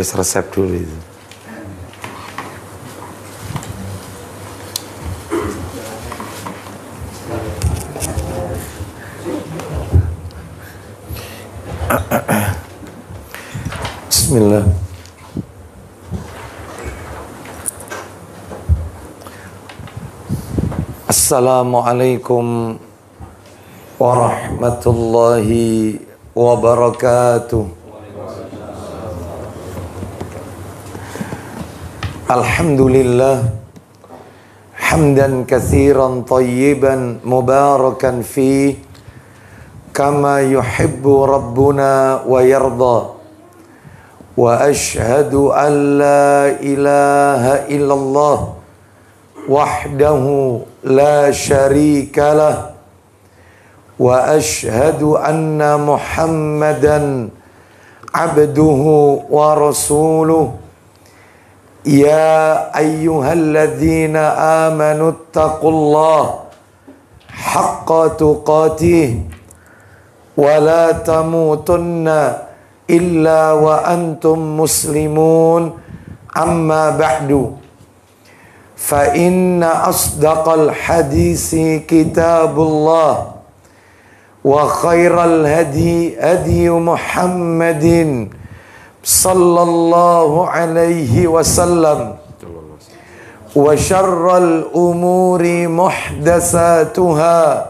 tulis resep dulu itu. Bismillah. Assalamualaikum warahmatullahi wabarakatuh. Alhamdulillah hamdan katsiran tayyiban mubarakan fi kama yuhibbu rabbuna wa yarda. Wa ashhadu an la ilaha illallah wahdahu la syarika lah. Wa ashhadu anna Muhammadan abduhu wa rasuluh. Ya ayyuhalladzina amanu taqullaha haqqa tuqatih wa la tamutunna illa wa antum muslimun. Amma ba'du, fa inna asdaqal hadisi kitabullah wa khairal hadi hadi Muhammadin sallallahu alaihi wasallam wa syarral umuri muhdatsatuha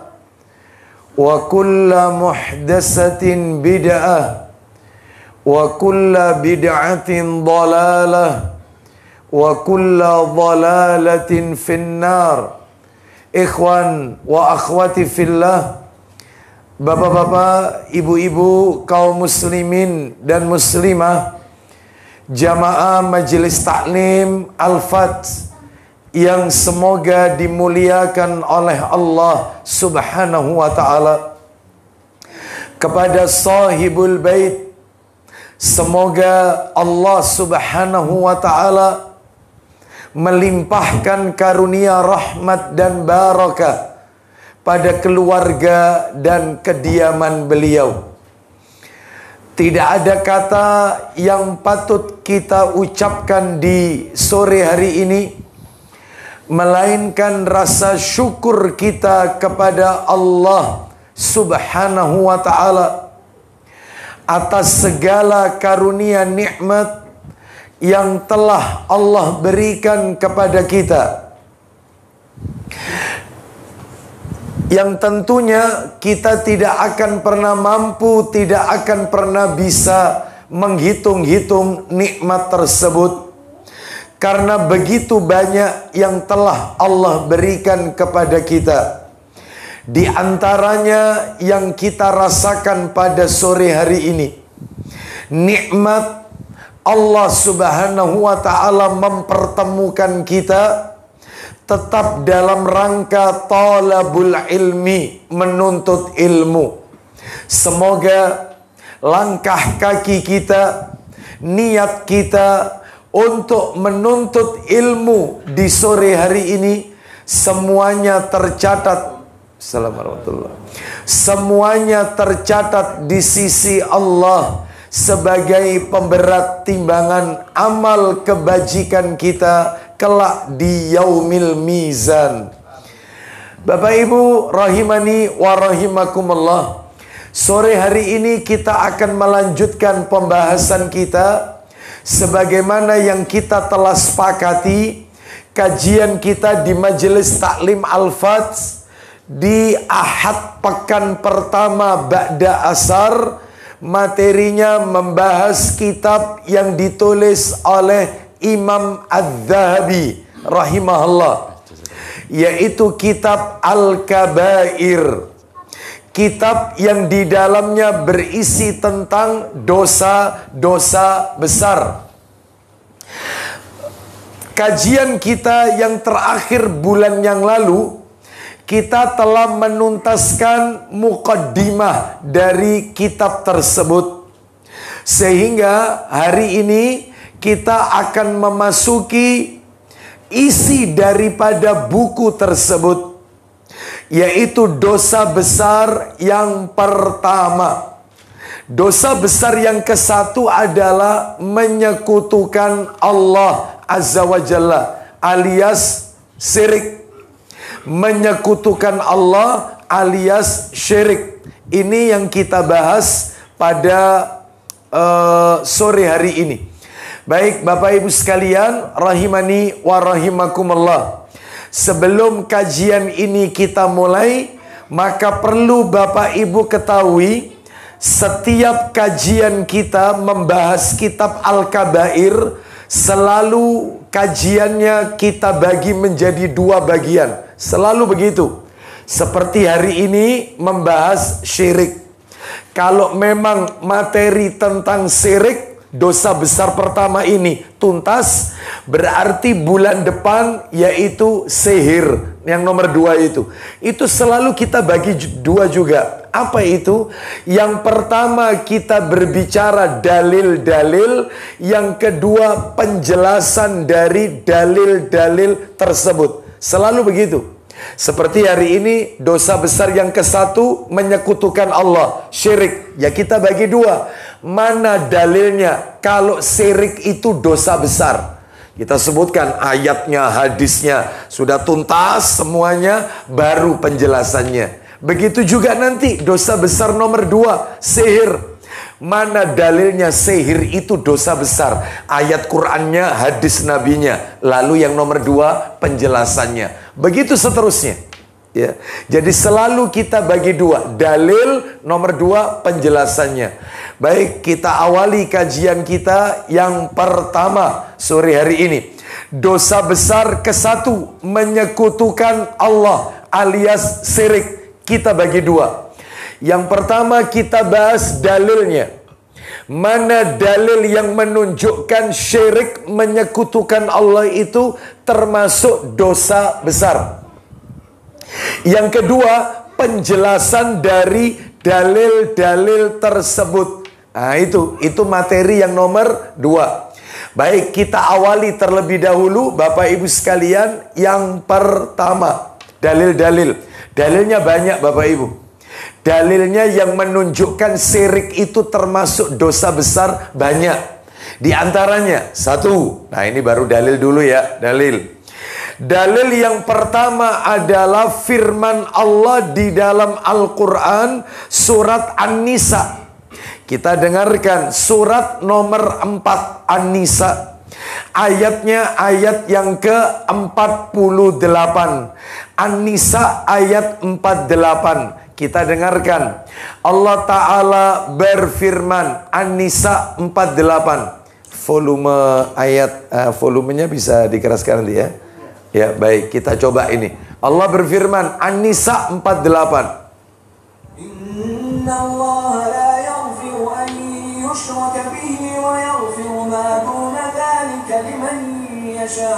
wa kullu muhdatsatin bid'ah wa kullu bid'atin dhalalah wa kullu dhalalatin finnar. Ikhwan wa akhwati fillah, bapak-bapak, ibu-ibu, kaum muslimin dan muslimah, jamaah majelis taklim Al-Fat yang semoga dimuliakan oleh Allah Subhanahu wa taala. Kepada sahibul bait, semoga Allah Subhanahu wa taala melimpahkan karunia rahmat dan barakah pada keluarga dan kediaman beliau. Tidak ada kata yang patut kita ucapkan di sore hari ini melainkan rasa syukur kita kepada Allah Subhanahu wa taala atas segala karunia nikmat yang telah Allah berikan kepada kita, yang tentunya kita tidak akan pernah mampu, tidak akan pernah bisa menghitung-hitung nikmat tersebut, karena begitu banyak yang telah Allah berikan kepada kita. Di antaranya yang kita rasakan pada sore hari ini, nikmat Allah Subhanahu wa taala mempertemukan kita tetap dalam rangka talabul ilmi, menuntut ilmu. Semoga langkah kaki kita, niat kita untuk menuntut ilmu di sore hari ini semuanya tercatat. Assalamualaikum. Semuanya tercatat di sisi Allah sebagai pemberat timbangan amal kebajikan kita kelak di yaumil mizan. Bapak Ibu rahimani wa rahimakumullah, sore hari ini kita akan melanjutkan pembahasan kita sebagaimana yang kita telah sepakati. Kajian kita di Majelis Taklim Al-Fat di Ahad pekan pertama ba'da asar, materinya membahas kitab yang ditulis oleh Imam Az-Zahabi rahimahullah, yaitu kitab Al-Kabair. Kitab yang di dalamnya berisi tentang dosa-dosa besar. Kajian kita yang terakhir bulan yang lalu, kita telah menuntaskan muqaddimah dari kitab tersebut. Sehingga hari ini kita akan memasuki isi daripada buku tersebut, yaitu dosa besar yang pertama. Dosa besar yang ke-1 adalah menyekutukan Allah Azza wa Jalla alias syirik. Menyekutukan Allah alias syirik. Ini yang kita bahas pada sore hari ini. Baik Bapak Ibu sekalian, rahimani wa rahimakumullah. Sebelum kajian ini kita mulai, maka perlu Bapak Ibu ketahui, setiap kajian kita membahas kitab Al-Kabair, selalu kajiannya kita bagi menjadi 2 bagian. Selalu begitu. Seperti hari ini membahas syirik. Kalau memang materi tentang syirik, dosa besar pertama ini tuntas, berarti bulan depan yaitu sihir yang nomor 2 itu selalu kita bagi 2 juga. Apa itu? Yang pertama kita berbicara dalil-dalil, yang kedua penjelasan dari dalil-dalil tersebut. Selalu begitu. Seperti hari ini dosa besar yang ke-1 menyekutukan Allah, syirik. Ya kita bagi 2. Mana dalilnya kalau syirik itu dosa besar? Kita sebutkan ayatnya, hadisnya, sudah tuntas semuanya, baru penjelasannya. Begitu juga nanti dosa besar nomor 2, sihir. Mana dalilnya sihir itu dosa besar? Ayat Qur'annya, hadis nabinya. Lalu yang nomor 2, penjelasannya. Begitu seterusnya. Ya. Jadi selalu kita bagi 2, dalil, nomor 2 penjelasannya. Baik, kita awali kajian kita yang pertama sore hari ini. Dosa besar ke-1 menyekutukan Allah alias syirik. Kita bagi 2. Yang pertama kita bahas dalilnya. Mana dalil yang menunjukkan syirik menyekutukan Allah itu termasuk dosa besar. Yang kedua, penjelasan dari dalil-dalil tersebut. Nah itu materi yang nomor 2. Baik, kita awali terlebih dahulu Bapak Ibu sekalian. Yang pertama, dalil-dalil. Dalilnya banyak Bapak Ibu. Dalilnya yang menunjukkan syirik itu termasuk dosa besar banyak. Di antaranya 1. Nah ini baru dalil dulu ya. Dalil yang pertama adalah firman Allah di dalam Al-Quran surat An-Nisa. Kita dengarkan surat nomor 4 An-Nisa. Ayatnya ayat yang ke-48. An-Nisa ayat 48. Kita dengarkan. Allah Ta'ala berfirman. An-Nisa 48. Volume ayat, volumenya bisa dikeraskan nanti ya. Ya baik, kita coba ini. Allah berfirman. An-Nisa 48. Inna Allah la yaghfiru an yushraka bihi wa yaghfiru ma duna dhalika liman yasha.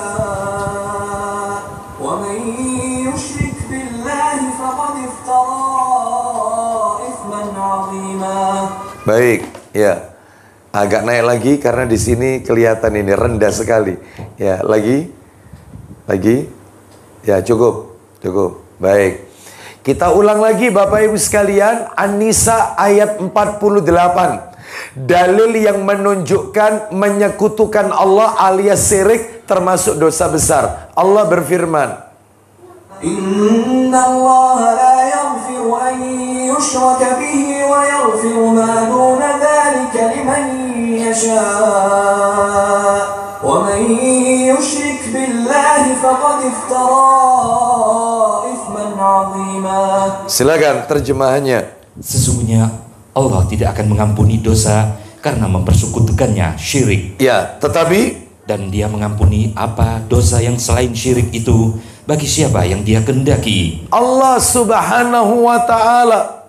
Wa man yushrik billahi faqad iftara ithman 'azima. Baik, ya. Agak naik lagi karena di sini kelihatan ini rendah sekali. Ya, lagi. Ya, cukup. Baik. Kita ulang lagi Bapak Ibu sekalian, An-Nisa ayat 48. Dalil yang menunjukkan menyekutukan Allah alias syirik termasuk dosa besar. Allah berfirman, Inna Allah la yaghfiru an yushraka bihi wa yaghfiru ma duna dhalika liman yasha. Wa man yushrik billahi faqad iftara ithman 'azima. Silakan terjemahannya. Sesungguhnya Allah tidak akan mengampuni dosa karena mempersekutukannya syirik. Ya, tetapi dan Dia mengampuni apa dosa yang selain syirik itu bagi siapa yang Dia kehendaki. Allah Subhanahu wa taala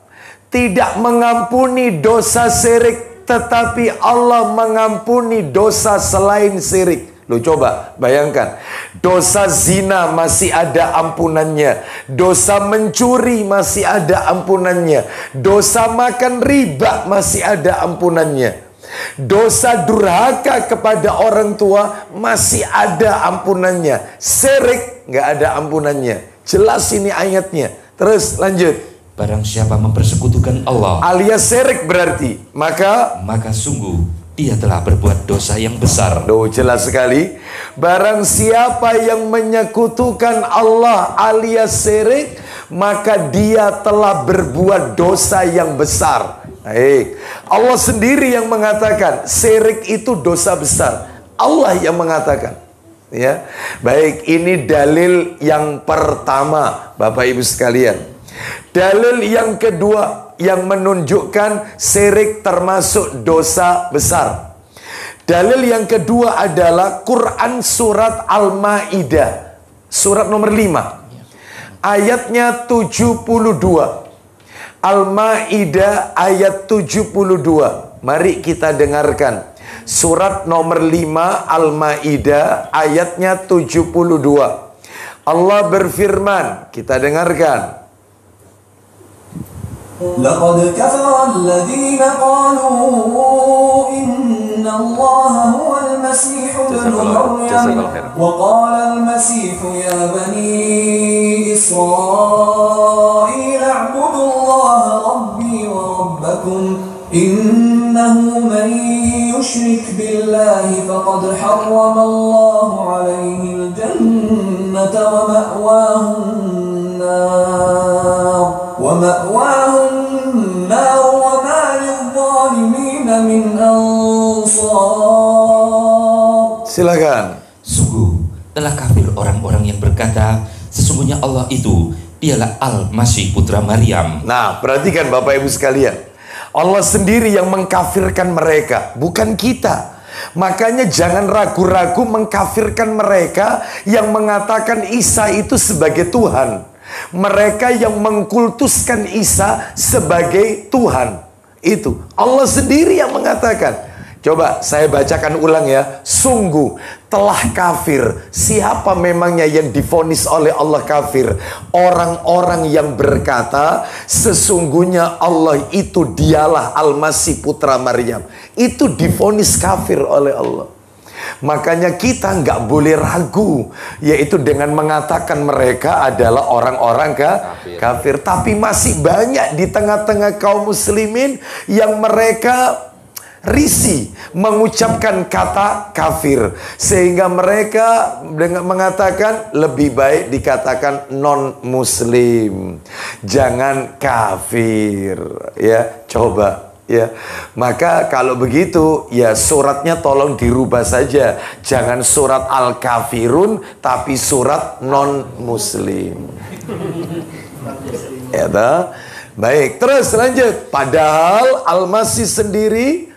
tidak mengampuni dosa syirik, tetapi Allah mengampuni dosa selain syirik. Lu coba bayangkan, dosa zina masih ada ampunannya, dosa mencuri masih ada ampunannya, dosa makan riba masih ada ampunannya, dosa durhaka kepada orang tua masih ada ampunannya, syirik nggak ada ampunannya. Jelas ini ayatnya. Terus lanjut. barang siapa mempersekutukan Allah, alias syirik berarti, maka sungguh dia telah berbuat dosa yang besar. Jelas sekali. Barang siapa yang menyekutukan Allah alias syirik, maka dia telah berbuat dosa yang besar. Baik. Allah sendiri yang mengatakan syirik itu dosa besar. Allah yang mengatakan. Ya. Baik, ini dalil yang pertama, Bapak Ibu sekalian. Dalil yang kedua yang menunjukkan syirik termasuk dosa besar. Dalil yang kedua adalah Quran surat Al-Maidah, surat nomor 5, ayatnya 72. Al-Maidah ayat 72. Mari kita dengarkan. Surat nomor 5 Al-Maidah ayatnya 72. Allah berfirman, kita dengarkan. Laqad kafara alladhina qalu inna Allaha huwal Masih ibn Maryam wa qala al-Masih ya bani Israil a'budu Allaha rabbi wa rabbakum innahu man yushrik billahi faqad harrama Allahu alayhi al-jannata wa ma'wahu an-nar wa ma'wahu an-nar wa ma lil-zalimin min ansar. Silakan. Sungguh telah kafir orang-orang yang berkata sesungguhnya Allah itu dialah Al-Masih putra Maryam. Nah, perhatikan Bapak Ibu sekalian. Allah sendiri yang mengkafirkan mereka, bukan kita. Makanya jangan ragu-ragu mengkafirkan mereka yang mengatakan Isa itu sebagai Tuhan. Mereka yang mengkultuskan Isa sebagai Tuhan. Itu Allah sendiri yang mengatakan. Coba saya bacakan ulang ya. Sungguh telah kafir. Siapa memangnya yang divonis oleh Allah kafir? Orang-orang yang berkata sesungguhnya Allah itu dialah Al-Masih putra Maryam. Itu divonis kafir oleh Allah. Makanya kita nggak boleh ragu, yaitu dengan mengatakan mereka adalah orang-orang kafir. Tapi masih banyak di tengah-tengah kaum muslimin yang mereka risih mengucapkan kata kafir, sehingga mereka dengan mengatakan lebih baik dikatakan non muslim, jangan kafir. Ya, coba ya. Maka kalau begitu ya suratnya tolong dirubah saja, jangan surat al-kafirun tapi surat non muslim. Ya toh? Baik, terus lanjut. Padahal Al-Masih sendiri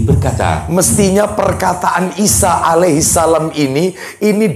berkata, mestinya perkataan Isa alaihissalam ini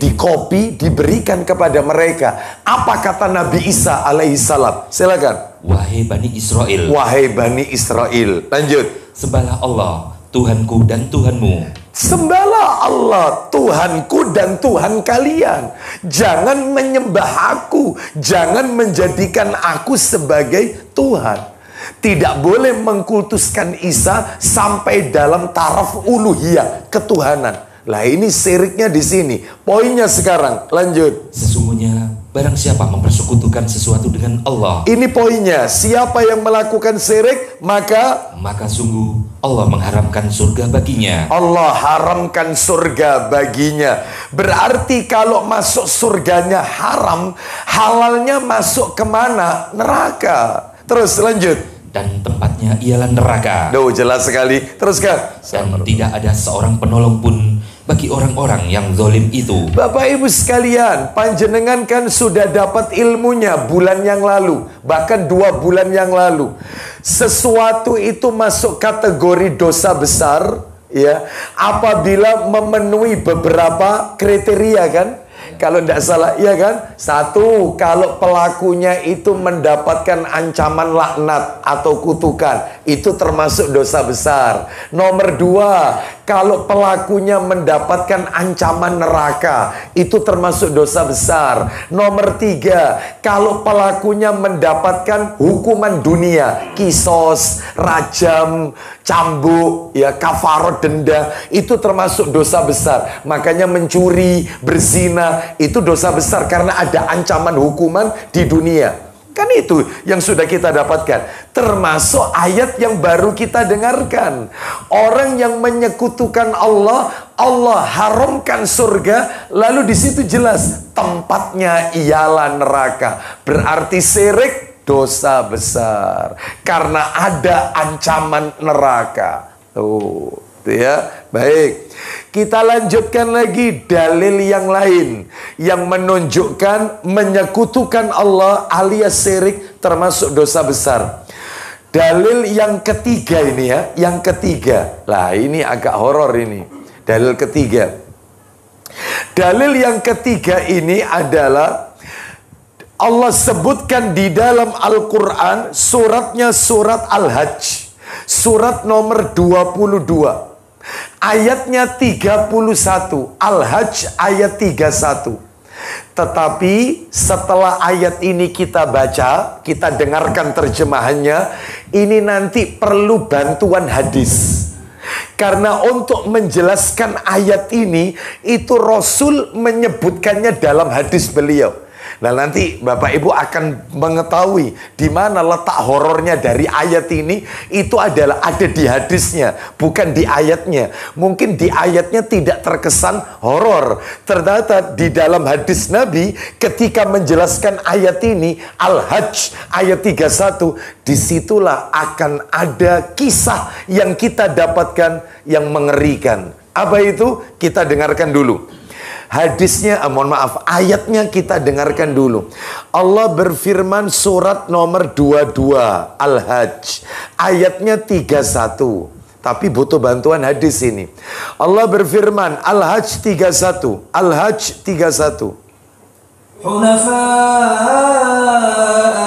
dikopi, diberikan kepada mereka. Apa kata Nabi Isa alaihissalam? Silakan. Wahai Bani Israel. Wahai Bani Israel. Lanjut. Sembahlah Allah, Tuhanku dan Tuhanmu. Sembahlah Allah, Tuhanku dan Tuhan kalian. Jangan menyembah aku, jangan menjadikan aku sebagai Tuhan. Tidak boleh mengkultuskan Isa sampai dalam taraf uluhiyah, ketuhanan. Lah ini syiriknya di sini. Poinnya sekarang, lanjut. Sesungguhnya barang siapa mempersekutukan sesuatu dengan Allah. Ini poinnya. Siapa yang melakukan syirik, maka sungguh Allah mengharamkan surga baginya. Allah haramkan surga baginya. Berarti kalau masuk surganya haram, halalnya masuk kemana? Neraka. Terus lanjut. Dan tempatnya ialah neraka. Jelas sekali. Teruskan. Dan tidak ada seorang penolong pun bagi orang-orang yang zalim itu. Bapak Ibu sekalian, panjenengan kan sudah dapat ilmunya bulan yang lalu, bahkan 2 bulan yang lalu. Sesuatu itu masuk kategori dosa besar, ya, apabila memenuhi beberapa kriteria kan? Kalau tidak salah, ya kan? 1, kalau pelakunya itu mendapatkan ancaman laknat atau kutukan, itu termasuk dosa besar. Nomor 2, kalau pelakunya mendapatkan ancaman neraka, itu termasuk dosa besar. Nomor 3, kalau pelakunya mendapatkan hukuman dunia, kisos, rajam, cambuk, ya, kafarot, denda, itu termasuk dosa besar. Makanya mencuri, berzina, itu dosa besar karena ada ancaman hukuman di dunia. Kan itu yang sudah kita dapatkan. Termasuk ayat yang baru kita dengarkan. Orang yang menyekutukan Allah, Allah haramkan surga. Lalu di situ jelas tempatnya ialah neraka. Berarti syirik dosa besar. Karena ada ancaman neraka. Tuh, ya. Baik. Kita lanjutkan lagi dalil yang lain yang menunjukkan menyekutukan Allah alias syirik termasuk dosa besar. Dalil yang ketiga ini ya, yang ketiga. Lah ini agak horor ini. Dalil ketiga. Dalil yang ketiga ini adalah Allah sebutkan di dalam Al-Quran, suratnya surat Al-Hajj. Surat nomor 22. Ayatnya 31, Al-Hajj ayat 31. Tetapi setelah ayat ini kita baca, kita dengarkan terjemahannya, ini nanti perlu bantuan hadis. Karena untuk menjelaskan ayat ini, itu Rasul menyebutkannya dalam hadis beliau. Nah nanti Bapak Ibu akan mengetahui di mana letak horornya dari ayat ini. Itu adalah ada di hadisnya, bukan di ayatnya. Mungkin di ayatnya tidak terkesan horor. Ternyata di dalam hadis Nabi ketika menjelaskan ayat ini, Al-Hajj ayat 31, disitulah akan ada kisah yang kita dapatkan yang mengerikan. Apa itu? Kita dengarkan dulu. Hadisnya, mohon maaf, ayatnya kita dengarkan dulu. Allah berfirman surat nomor 22 Al-Hajj ayatnya 31. Tapi butuh bantuan hadis ini. Allah berfirman Al-Hajj 31. Al-Hajj 31. Hunafa'a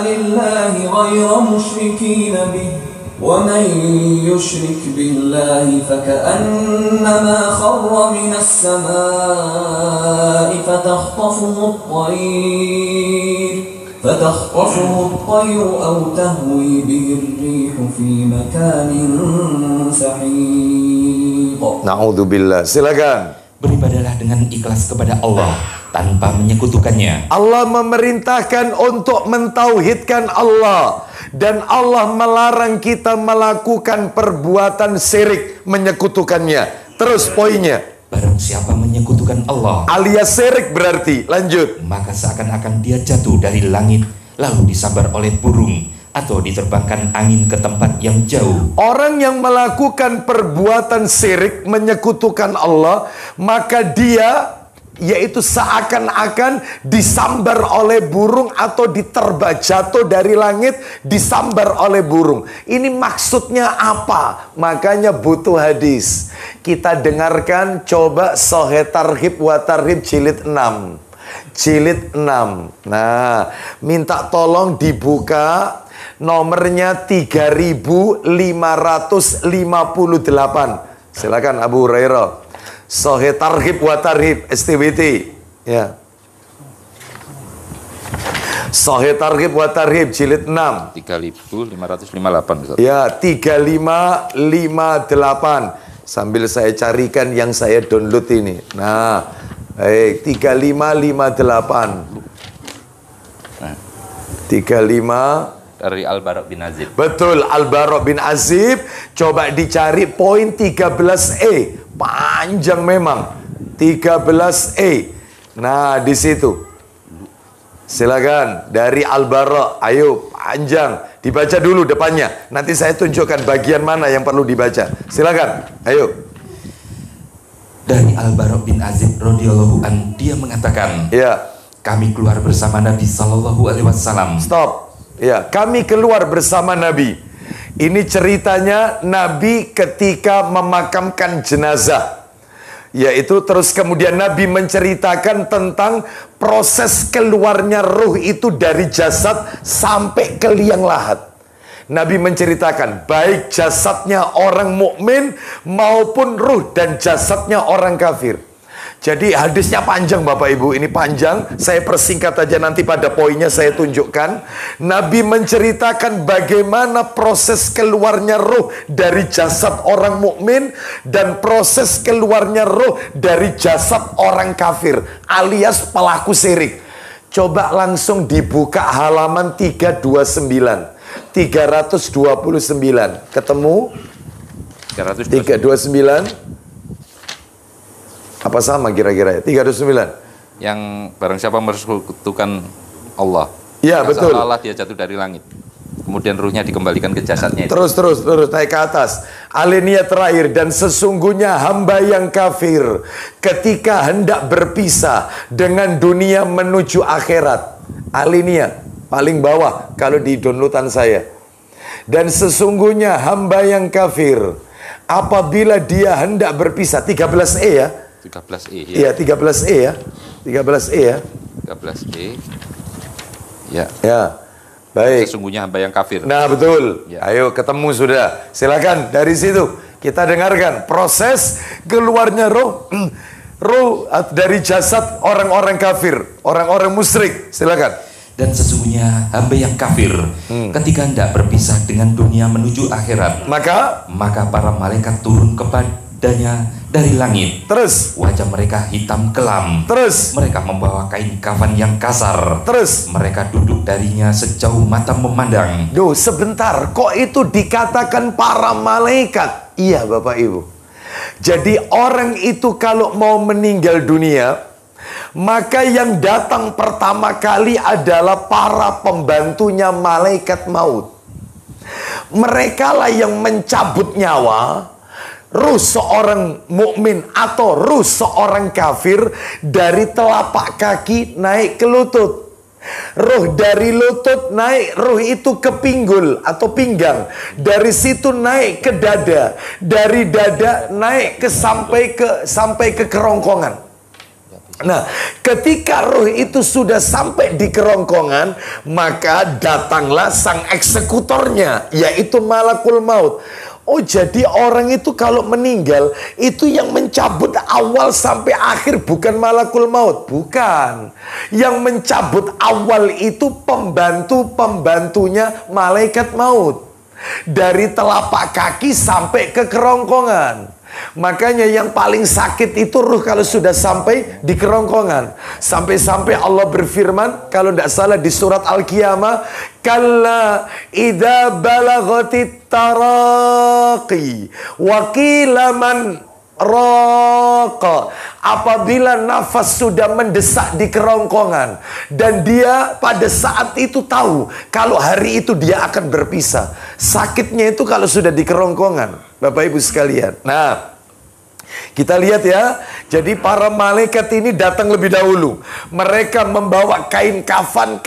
lillahi ghayra musyrikin bih. وَمَنْ يُشْرِكْ بِاللَّهِ فَكَأَنَّمَا خَرَّ مِنَ السَّمَاءِ فَتَخْطَفُهُ الطَّيْرُ أَوْ تَهْوِي بِهِ الرِّيحُ فِي مَكَانٍ سَحِيقٍ. Na'udzubillah. Silakan. Beribadalah dengan ikhlas kepada Allah tanpa menyekutukannya. Allah memerintahkan untuk mentauhidkan Allah. Dan Allah melarang kita melakukan perbuatan syirik, menyekutukannya. Terus poinnya. Barang siapa menyekutukan Allah alias syirik berarti. Lanjut. Maka seakan-akan dia jatuh dari langit lalu disambar oleh burung atau diterbangkan angin ke tempat yang jauh. Orang yang melakukan perbuatan syirik, menyekutukan Allah, maka dia yaitu seakan-akan disambar oleh burung atau diterbang, jatuh dari langit disambar oleh burung. Ini maksudnya apa? Makanya butuh hadis. Kita dengarkan coba Sahih Targhib wa Tarhib jilid 6. Jilid 6. Nah, minta tolong dibuka nomornya 3558. Silakan Abu Hurairah. Sahih Targhib wa Tarhib STWT ya. Sahih Targhib wa Tarhib jilid 6 3558 ya, 3558. Sambil saya carikan yang saya download ini. Nah, baik, 3558 35 dari Al-Bara' bin Azib. Betul, Al-Bara' bin Azib. Coba dicari poin 13E. Panjang memang. 13E. Nah, di situ. Silakan dari Al-Bara'. Ayo, panjang. Dibaca dulu depannya. Nanti saya tunjukkan bagian mana yang perlu dibaca. Silakan. Ayo. Dari Al-Bara' bin Azib radhiyallahu an, dia mengatakan, Ya. kami keluar bersama Nabi sallallahu alaihi wasallam. Stop. Ya, kami keluar bersama Nabi. Ini ceritanya Nabi ketika memakamkan jenazah. Yaitu terus kemudian Nabi menceritakan tentang proses keluarnya ruh itu dari jasad sampai ke liang lahat. Nabi menceritakan baik jasadnya orang mukmin maupun ruh dan jasadnya orang kafir. Jadi hadisnya panjang Bapak Ibu, ini panjang. Saya persingkat aja, nanti pada poinnya saya tunjukkan. Nabi menceritakan bagaimana proses keluarnya ruh dari jasad orang mukmin dan proses keluarnya ruh dari jasad orang kafir alias pelaku syirik. Coba langsung dibuka halaman 329. 329. Ketemu? 329. Apa sama kira-kira ya? 329. Yang barang siapa mersekutukan Allah. Ya, betul. Allah dia jatuh dari langit. Kemudian ruhnya dikembalikan ke jasadnya. Terus naik ke atas. Alinea terakhir, dan sesungguhnya hamba yang kafir ketika hendak berpisah dengan dunia menuju akhirat. Alinea paling bawah kalau di downloadan saya. Dan sesungguhnya hamba yang kafir apabila dia hendak berpisah, 13E ya. 13E Iya, 13E ya. 13E ya. 13E. Ya. Ya. Baik. Sesungguhnya hamba yang kafir. Nah, betul. Ya. Ayo ketemu sudah. Silakan dari situ kita dengarkan proses keluarnya roh dari jasad orang-orang kafir, orang-orang musyrik. Silakan. Dan sesungguhnya hamba yang kafir ketika hendak berpisah dengan dunia menuju akhirat, Maka para malaikat turun kepadanya dari langit. terus Wajah mereka hitam kelam. terus Mereka membawa kain kafan yang kasar. terus. Mereka duduk darinya sejauh mata memandang. Duh, sebentar, kok itu dikatakan para malaikat? Iya, Bapak Ibu. Jadi orang itu kalau mau meninggal dunia, maka yang datang pertama kali adalah para pembantunya malaikat maut. Mereka lah yang mencabut nyawa ruh seorang mukmin atau ruh seorang kafir dari telapak kaki naik ke lutut. Ruh dari lutut naik, ruh itu ke pinggul atau pinggang. Dari situ naik ke dada. Dari dada naik ke sampai ke kerongkongan. Nah, ketika ruh itu sudah sampai di kerongkongan, maka datanglah sang eksekutornya, yaitu malakul maut. Oh, jadi orang itu kalau meninggal, itu yang mencabut awal sampai akhir bukan malakul maut. Bukan. Yang mencabut awal itu pembantu-pembantunya malaikat maut. Dari telapak kaki sampai ke kerongkongan. Makanya yang paling sakit itu ruh kalau sudah sampai di kerongkongan. Sampai-sampai Allah berfirman, kalau tidak salah di surat Al-Qiyamah, kalla idza balaghatit taraqi wa qila man raqa. Apabila nafas sudah mendesak di kerongkongan dan dia pada saat itu tahu kalau hari itu dia akan berpisah. Sakitnya itu kalau sudah di kerongkongan, Bapak Ibu sekalian. Nah, kita lihat ya. Jadi para malaikat ini datang lebih dahulu. Mereka membawa kain kafan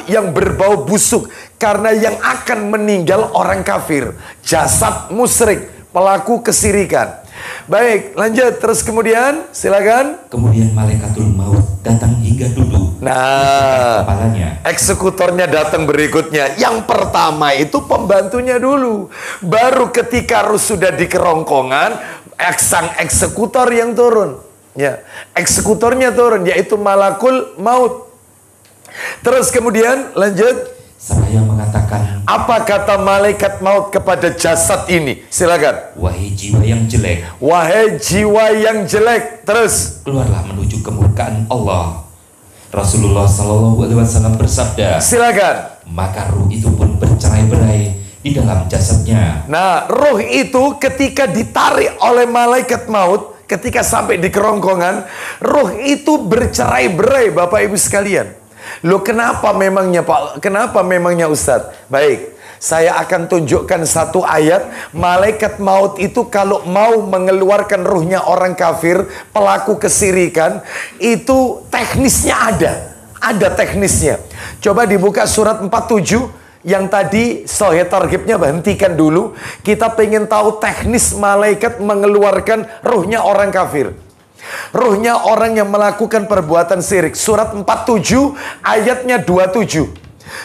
yang berbau busuk. Karena yang akan meninggal orang kafir, jasad musyrik, pelaku kesirikan. Baik, lanjut terus kemudian, silakan. Kemudian malaikatul maut datang hingga duduk. Nah, Kepalanya. eksekutornya datang berikutnya. Yang pertama itu pembantunya dulu. Baru ketika ruh sudah di kerongkongan, sang eksekutor yang turun. Ya, eksekutornya turun, yaitu malakul maut. Terus kemudian lanjut. Saya mengatakan, Apa kata malaikat maut kepada jasad ini? Silakan. wahai jiwa yang jelek, Wahai jiwa yang jelek. Terus. keluarlah menuju kemurkaan Allah. Rasulullah SAW bersabda, Silakan. maka ruh itu pun bercerai-berai di dalam jasadnya. Nah, ruh itu ketika ditarik oleh malaikat maut, ketika sampai di kerongkongan, ruh itu bercerai-berai, Bapak Ibu sekalian. Loh, kenapa memangnya Pak? Kenapa memangnya Ustadz? Baik, saya akan tunjukkan satu ayat. Malaikat maut itu kalau mau mengeluarkan ruhnya orang kafir, pelaku kesirikan, itu teknisnya ada. Ada teknisnya. Coba dibuka surat 47. Yang tadi Sahih Targhibnya hentikan dulu. Kita pengen tahu teknis malaikat mengeluarkan ruhnya orang kafir. Ruhnya orang yang melakukan perbuatan syirik. Surat 47 ayatnya 27.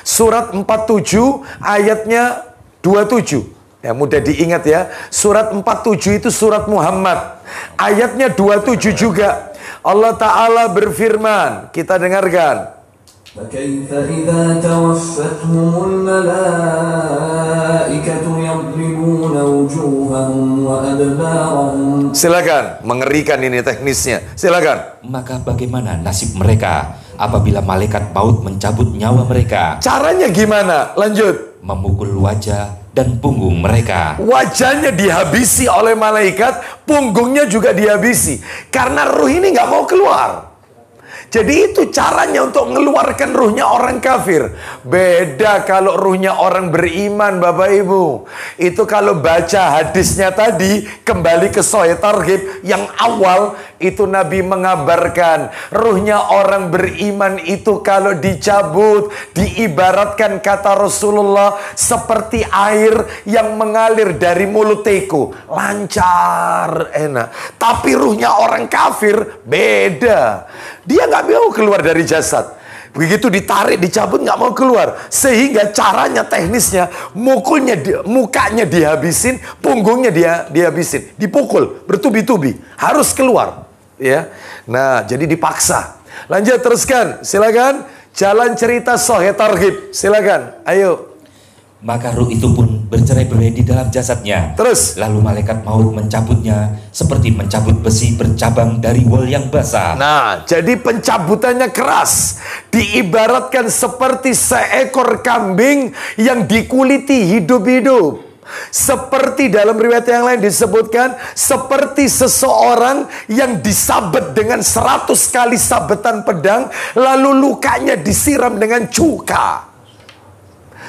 Surat 47 ayatnya 27. Ya, mudah diingat ya. Surat 47 itu surat Muhammad. Ayatnya 27 juga. Allah Ta'ala berfirman. Kita dengarkan. فكيف إذا توفتهم الملائكة يضربون وجوههم وأدبارهم. Silakan, mengerikan ini teknisnya. Silakan. Maka bagaimana nasib mereka apabila malaikat maut mencabut nyawa mereka. Caranya gimana? Lanjut. Memukul wajah dan punggung mereka. Wajahnya dihabisi oleh malaikat, punggungnya juga dihabisi. Karena ruh ini nggak mau keluar. Jadi itu caranya untuk mengeluarkan ruhnya orang kafir. Beda kalau ruhnya orang beriman, Bapak Ibu. Itu kalau baca hadisnya tadi, kembali ke Sahih Targhib yang awal, itu Nabi mengabarkan ruhnya orang beriman itu kalau dicabut, diibaratkan kata Rasulullah seperti air yang mengalir dari mulut teko. Lancar, enak. Tapi ruhnya orang kafir beda. Dia nggak mau keluar dari jasad. Begitu ditarik, dicabut, nggak mau keluar. Sehingga caranya, teknisnya, mukanya dihabisin, punggungnya dihabisin. Dipukul, bertubi-tubi. Harus keluar. Ya. Nah, jadi dipaksa. Lanjut, teruskan. Silakan. Jalan cerita Sahih Targhib. Silakan. Ayo. Maka ruh itu pun bercerai-berai di dalam jasadnya. Terus. Lalu malaikat maut mencabutnya seperti mencabut besi bercabang dari wol yang basah. Nah, jadi pencabutannya keras. Diibaratkan seperti seekor kambing yang dikuliti hidup-hidup. Seperti dalam riwayat yang lain disebutkan, seperti seseorang yang disabet dengan 100 kali sabetan pedang, lalu lukanya disiram dengan cuka.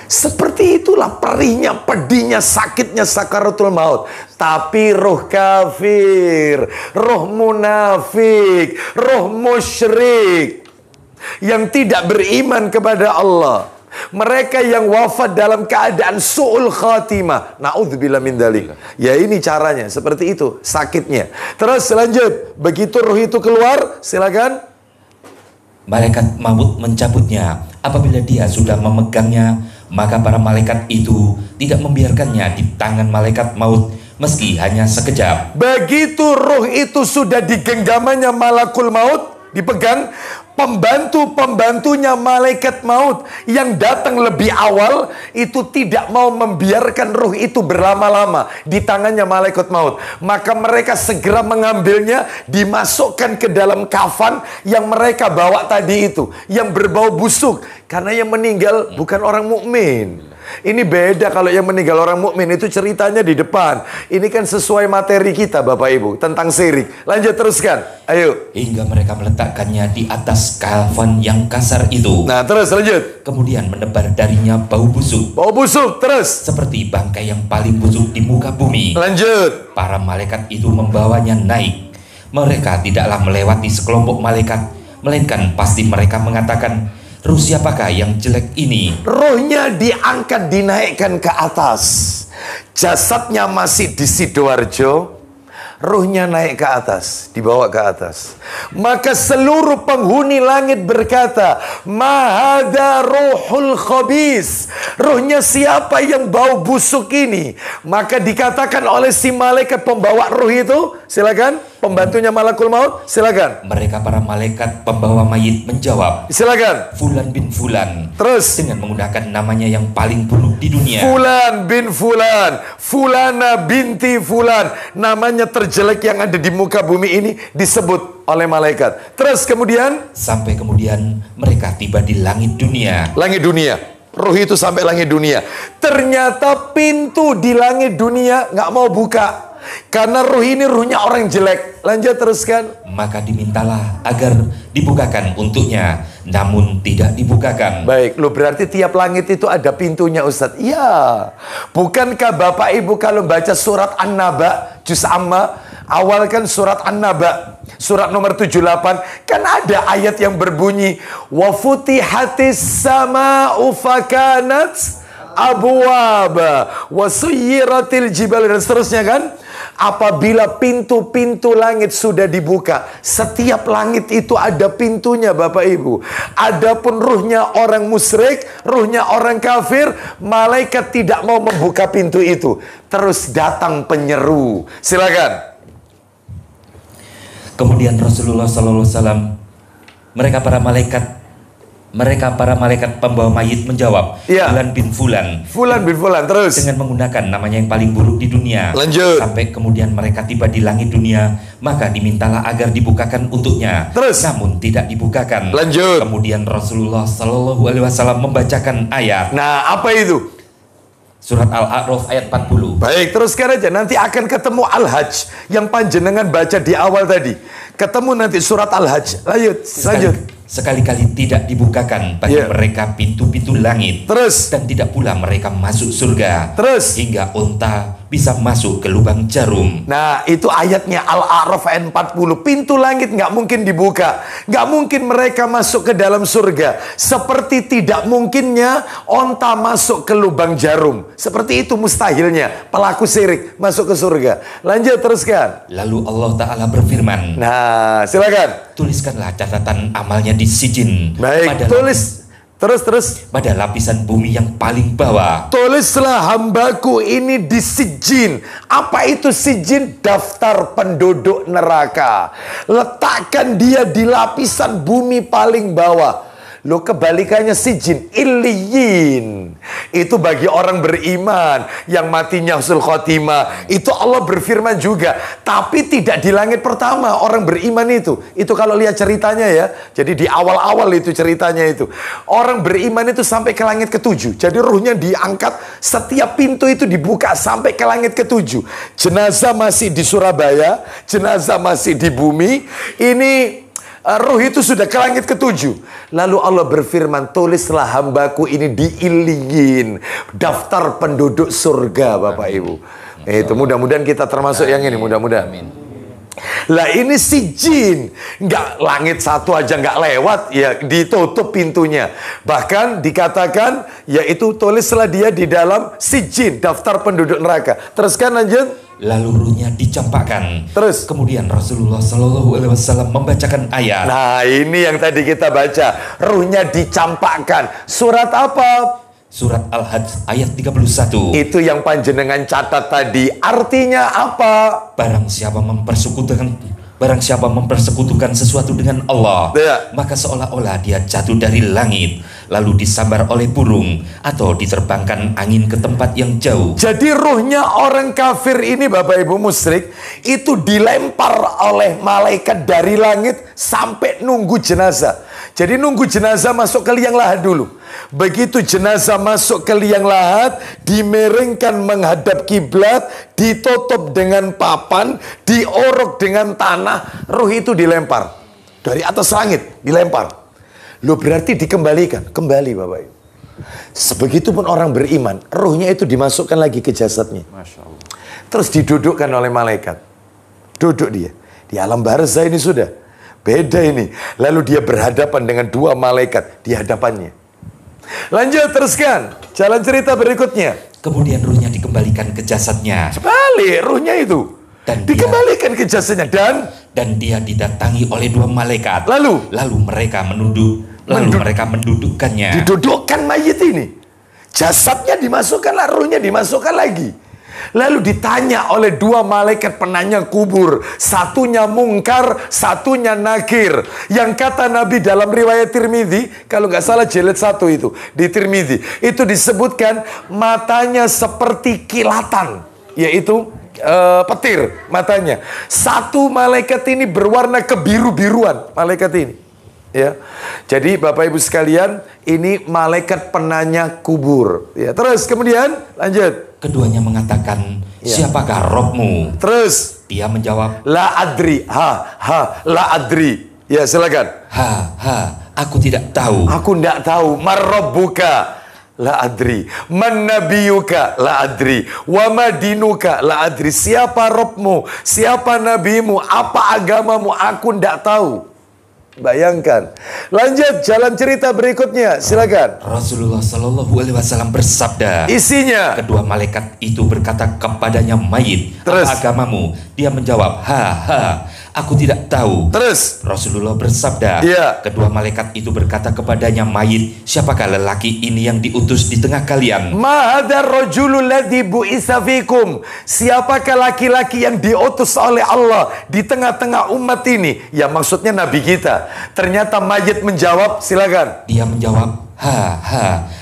Seperti itulah perihnya, pedihnya, sakitnya sakaratul maut. Tapi roh kafir, roh munafik, roh musyrik yang tidak beriman kepada Allah, mereka yang wafat dalam keadaan su'ul khatimah, na'udzubillah min dzalik. Ya ini caranya, seperti itu sakitnya. Terus lanjut, begitu roh itu keluar, silakan. Malaikat maut mencabutnya. Apabila dia sudah memegangnya, maka para malaikat itu tidak membiarkannya di tangan malaikat maut meski hanya sekejap. Begitu roh itu sudah di genggamannya malakul maut, dipegang, pembantu-pembantunya malaikat maut yang datang lebih awal itu tidak mau membiarkan ruh itu berlama-lama di tangannya malaikat maut. Maka mereka segera mengambilnya, dimasukkan ke dalam kafan yang mereka bawa tadi itu, yang berbau busuk. Karena yang meninggal bukan orang mukmin. Ini beda kalau yang meninggal orang mukmin, itu ceritanya di depan. Ini kan sesuai materi kita Bapak Ibu tentang syirik. Lanjut, teruskan. Ayo. Hingga mereka meletakkannya di atas kafan yang kasar itu. Nah, terus lanjut. Kemudian menebar darinya bau busuk. Bau busuk, terus. Seperti bangkai yang paling busuk di muka bumi. Lanjut. Para malaikat itu membawanya naik. Mereka tidaklah melewati sekelompok malaikat, melainkan pasti mereka mengatakan, ruh siapakah yang jelek ini? Rohnya diangkat, dinaikkan ke atas. Jasadnya masih di Sidoarjo, ruhnya naik ke atas, dibawa ke atas. Maka seluruh penghuni langit berkata, mahada ruhul khabis. Ruhnya siapa yang bau busuk ini? Maka dikatakan oleh si malaikat pembawa ruh itu, silakan. Pembantunya malakul maut, silakan. Mereka para malaikat pembawa mayit menjawab, silakan. Fulan bin Fulan. Terus. Dengan menggunakan namanya yang paling buruk di dunia. Fulan bin Fulan, Fulana binti Fulan. Namanya terjelek yang ada di muka bumi ini disebut oleh malaikat. Terus kemudian. Sampai kemudian mereka tiba di langit dunia. Langit dunia. Ruh itu sampai langit dunia. Ternyata pintu di langit dunia nggak mau buka. Karena ruh ini ruhnya orang jelek. Lanjut, teruskan. Maka dimintalah agar dibukakan untuknya, namun tidak dibukakan. Baik, lo berarti tiap langit itu ada pintunya, Ustadz. Iya. Bukankah Bapak Ibu kalau baca surat An-Naba, juz amma, awal kan surat An-Naba, surat nomor 78, kan ada ayat yang berbunyi, wa futihatis sama'u fakanat abwaba wa suyyiratil jibal, dan seterusnya kan. Apabila pintu-pintu langit sudah dibuka, setiap langit itu ada pintunya Bapak Ibu. Adapun ruhnya orang musyrik, ruhnya orang kafir, malaikat tidak mau membuka pintu itu. Terus datang penyeru. Silakan. Kemudian Rasulullah SAW, mereka para malaikat Mereka para malaikat pembawa mayit menjawab, Iya. Fulan bin Fulan. Fulan bin Fulan, terus. Dengan menggunakan namanya yang paling buruk di dunia. Lanjut. Sampai kemudian mereka tiba di langit dunia, maka dimintalah agar dibukakan untuknya. Terus. Namun tidak dibukakan. Lanjut. Kemudian Rasulullah Shallallahu Alaihi Wasallam membacakan ayat. Nah, apa itu? Surat Al-A'raf ayat 40. Baik, teruskan aja. Nanti akan ketemu Al-Hajj yang panjenengan baca di awal tadi. Ketemu nanti surat Al-Hajj. Lanjut. Sekali-kali tidak dibukakan bagi Iya. mereka pintu-pintu langit. Terus. Dan tidak pula mereka masuk surga. Terus. Hingga unta bisa masuk ke lubang jarum. Nah, itu ayatnya Al-A'raf ayat 40. Pintu langit nggak mungkin dibuka. Nggak mungkin mereka masuk ke dalam surga. Seperti tidak mungkinnya onta masuk ke lubang jarum. Seperti itu mustahilnya pelaku syirik masuk ke surga. Lanjut, teruskan. Lalu Allah Ta'ala berfirman, Nah, silakan. tuliskanlah catatan amalnya di sijin. Baik, tulis. Terus. Pada lapisan bumi yang paling bawah. Tulislah hambaku ini di sijin. Apa itu sijin? Daftar penduduk neraka. Letakkan dia di lapisan bumi paling bawah. Lo kebalikannya sijin, illiyin. Itu bagi orang beriman yang matinya husnul khotimah. Itu Allah berfirman juga. Tapi tidak di langit pertama orang beriman itu. Itu kalau lihat ceritanya ya. Jadi di awal-awal itu ceritanya itu. Orang beriman itu sampai ke langit ke-7. Jadi ruhnya diangkat, setiap pintu itu dibuka sampai ke langit ke-7. Jenazah masih di Surabaya, jenazah masih di bumi. Ini ruh itu sudah ke langit ke-7. Lalu Allah berfirman, tulislah hambaku ini di Iliyin, daftar penduduk surga, Bapak Ibu. Itu mudah-mudahan kita termasuk yang ini, mudah-mudahan. Lah ini sijin, nggak langit satu aja nggak lewat, ya ditutup pintunya. Bahkan dikatakan, yaitu tulislah dia di dalam sijin, daftar penduduk neraka. Teruskan, lanjut. Lalu ruhnya dicampakkan. Terus. Kemudian Rasulullah Shallallahu Alaihi Wasallam membacakan ayat. Nah, ini yang tadi kita baca. Ruhnya dicampakkan. Surat apa? Surat Al-Hajj ayat 31. Itu yang panjenengan catat tadi. Artinya apa? Barang siapa mempersekutukan sesuatu dengan Allah, Ya. maka seolah-olah dia jatuh dari langit, lalu disambar oleh burung, atau diterbangkan angin ke tempat yang jauh. Jadi ruhnya orang kafir ini, Bapak Ibu musyrik, itu dilempar oleh malaikat dari langit sampai nunggu jenazah. Jadi nunggu jenazah masuk ke liang lahat dulu. Begitu jenazah masuk ke liang lahat, dimiringkan menghadap kiblat, ditutup dengan papan, diorok dengan tanah, ruh itu dilempar. Dari atas langit, dilempar. Loh, berarti dikembalikan. Kembali, Bapak Ibu. Sebegitupun orang beriman, ruhnya itu dimasukkan lagi ke jasadnya. Masya Allah. Terus didudukkan oleh malaikat. Duduk dia. Di alam barzah ini sudah. Beda ini. Lalu dia berhadapan dengan dua malaikat di hadapannya. Lanjut, teruskan. Jalan cerita berikutnya. Kemudian ruhnya dikembalikan ke jasadnya. Balik ruhnya itu. Dan dikembalikan ke jasadnya. Dan dia didatangi oleh dua malaikat. Lalu mereka mereka mendudukkannya. didudukkan mayit ini. Jasadnya dimasukkan, ruhnya dimasukkan lagi. Lalu ditanya oleh dua malaikat penanya kubur. Satunya mungkar, satunya nakir. Yang kata Nabi dalam riwayat Tirmidzi, kalau nggak salah jilid 1 itu, di Tirmidzi, itu disebutkan matanya seperti kilatan. Yaitu petir matanya. Satu malaikat ini berwarna kebiru-biruan. Malaikat ini. Ya, jadi Bapak Ibu sekalian, ini malaikat penanya kubur. Ya, terus kemudian lanjut. Keduanya mengatakan, siapakah Robmu? Terus Dia menjawab, la adri, la adri. Ya, silakan. aku tidak tahu. Aku tidak tahu. Marrabbuka, la adri. Man nabiyuka, la adri. Wa madinuka, la adri. Siapa Robmu? Siapa nabimu? Apa agamamu? Aku tidak tahu. Bayangkan. Lanjut jalan cerita berikutnya, silakan. Rasulullah Shallallahu Alaihi Wasallam bersabda. Isinya. Kedua malaikat itu berkata kepadanya, mayit, Terus. apa agamamu? Dia menjawab, Aku tidak tahu. Terus Rasulullah bersabda, Iya. kedua malaikat itu berkata kepadanya, mayit, siapakah lelaki ini yang diutus di tengah kalian? Ma hadzal rajulul ladzi bu'itsa fikum. Siapakah laki-laki yang diutus oleh Allah di tengah-tengah umat ini? Ya maksudnya nabi kita. Ternyata mayit menjawab, silakan. Dia menjawab,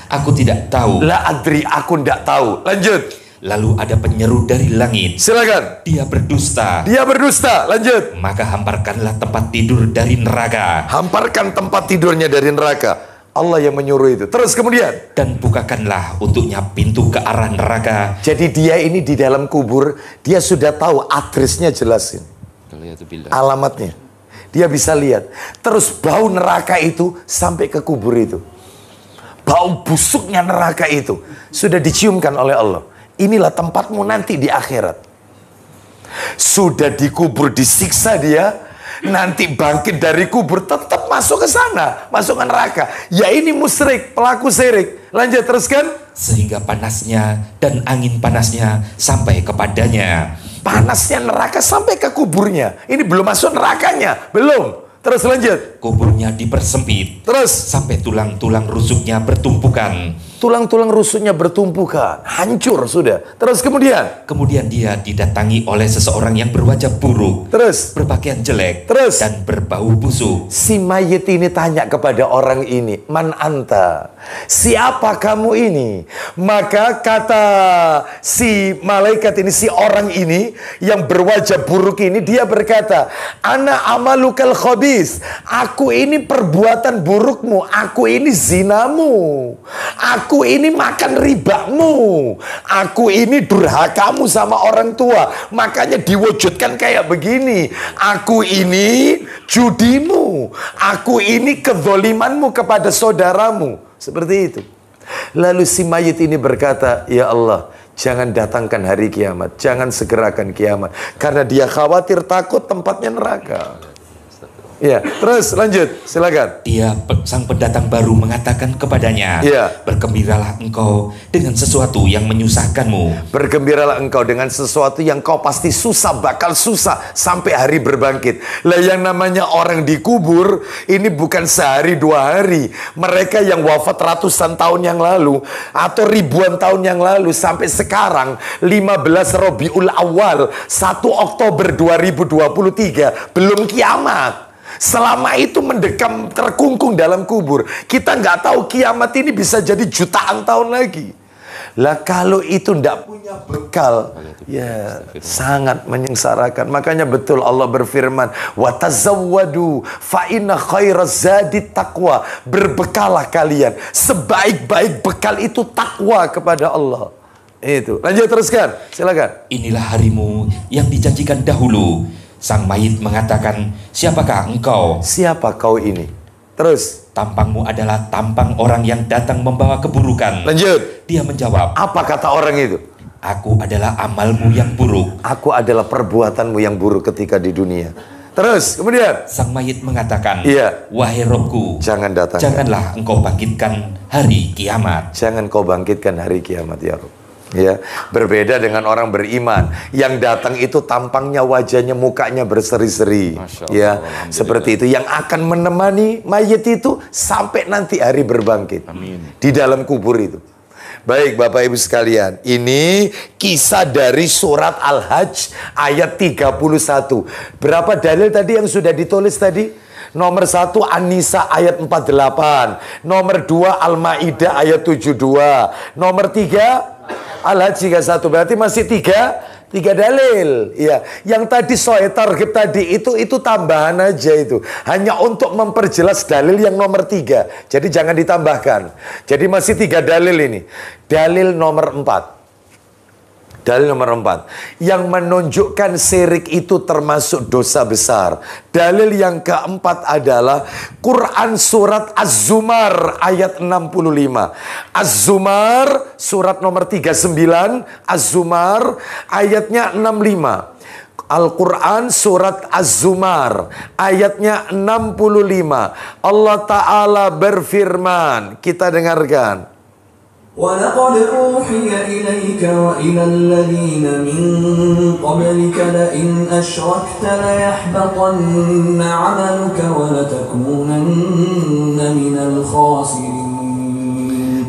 aku tidak tahu. La adri, aku tidak tahu. Lanjut. Lalu ada penyeru dari langit, Silakan. dia berdusta. Dia berdusta. Lanjut. Maka hamparkanlah tempat tidur dari neraka Hamparkan tempat tidurnya dari neraka. Allah yang menyuruh itu. Terus kemudian. dan bukakanlah untuknya pintu ke arah neraka. Jadi dia ini di dalam kubur, dia sudah tahu adresnya jelasin. Alamatnya. Dia bisa lihat. Terus bau neraka itu sampai ke kubur itu. Bau busuknya neraka itu sudah diciumkan oleh Allah. Inilah tempatmu nanti di akhirat. Sudah dikubur, disiksa dia, nanti bangkit dari kubur tetap masuk ke sana, masuk ke neraka. Ya ini musyrik, pelaku syirik. Lanjut teruskan. Sehingga panasnya dan angin panasnya sampai kepadanya. Panasnya neraka sampai ke kuburnya. Ini belum masuk nerakanya, belum. Terus lanjut. Kuburnya dipersempit Terus sampai tulang-tulang rusuknya bertumpukan. tulang-tulang rusuknya bertumpukan, hancur sudah. Terus kemudian. Kemudian dia didatangi oleh seseorang yang berwajah buruk, Terus berpakaian jelek, Terus? dan berbau busuk. si mayit ini tanya kepada orang ini, man anta? Siapa kamu ini? Maka kata si malaikat ini, si orang ini yang berwajah buruk ini, dia berkata, ana amalukal khabis. Aku ini perbuatan burukmu, aku ini zinamu, aku ini makan ribamu, aku ini durhakamu sama orang tua. Makanya diwujudkan kayak begini. Aku ini judimu, aku ini kezolimanmu kepada saudaramu. Seperti itu. Lalu si mayit ini berkata, ya Allah, jangan datangkan hari kiamat, jangan segerakan kiamat, karena dia khawatir takut tempatnya neraka. Ya, terus lanjut, silakan. Sang pendatang baru mengatakan kepadanya, Iya. bergembiralah engkau dengan sesuatu yang menyusahkanmu. Bergembiralah engkau dengan sesuatu yang kau pasti susah, bakal susah sampai hari berbangkit. Lah yang namanya orang dikubur, ini bukan sehari dua hari. Mereka yang wafat ratusan tahun yang lalu, atau ribuan tahun yang lalu, sampai sekarang, 15 Rabiul Awal, 1 Oktober 2023, belum kiamat. Selama itu mendekam terkungkung dalam kubur. Kita nggak tahu kiamat ini bisa jadi jutaan tahun lagi. Lah kalau itu ndak punya bekal, ya sangat menyengsarakan. Makanya betul Allah berfirman, wa tazawwadu fa inna khairaz zadi taqwa. Berbekalah kalian. Sebaik-baik bekal itu takwa kepada Allah. Itu. Lanjut teruskan. Silakan. Inilah harimu yang dijanjikan dahulu. Sang mayit mengatakan, siapakah engkau? Siapa kau ini? Terus. Tampangmu adalah tampang orang yang datang membawa keburukan. Lanjut. Dia menjawab, Apa kata orang itu? aku adalah amalmu yang buruk. Aku adalah perbuatanmu yang buruk ketika di dunia. Terus, kemudian. Sang mayit mengatakan, Iya. wahai Robku, Jangan datang. janganlah engkau bangkitkan hari kiamat. Jangan kau bangkitkan hari kiamat ya Rabb. Ya, berbeda dengan orang beriman yang datang itu tampangnya, wajahnya, mukanya berseri-seri. Masya Allah, Ya, alhamdulillah. seperti itu yang akan menemani mayit itu sampai nanti hari berbangkit. Amin. Di dalam kubur itu. Baik Bapak Ibu sekalian, ini kisah dari surat Al-Hajj ayat 31. Berapa dalil tadi yang sudah ditulis tadi? Nomor 1 An-Nisa ayat 48. Nomor 2 Al-Maidah ayat 72. Nomor 3 Al-Hajj 31. Berarti masih tiga dalil. Ya, yang tadi sahih targhib tadi itu tambahan aja itu. Hanya untuk memperjelas dalil yang nomor 3. Jadi jangan ditambahkan. Jadi masih 3 dalil ini. Dalil nomor 4. Dalil nomor 4 yang menunjukkan syirik itu termasuk dosa besar. Dalil yang keempat adalah Quran surat Az-Zumar ayat 65. Az-Zumar surat nomor 39, Az-Zumar ayatnya 65. Al-Quran surat Az-Zumar ayatnya 65. Allah Ta'ala berfirman, kita dengarkan. ولقد أوحي إليك وإلى الذين من قبلك لئن أشركت ليحبطن عملك ولتكونن من الخاسرين.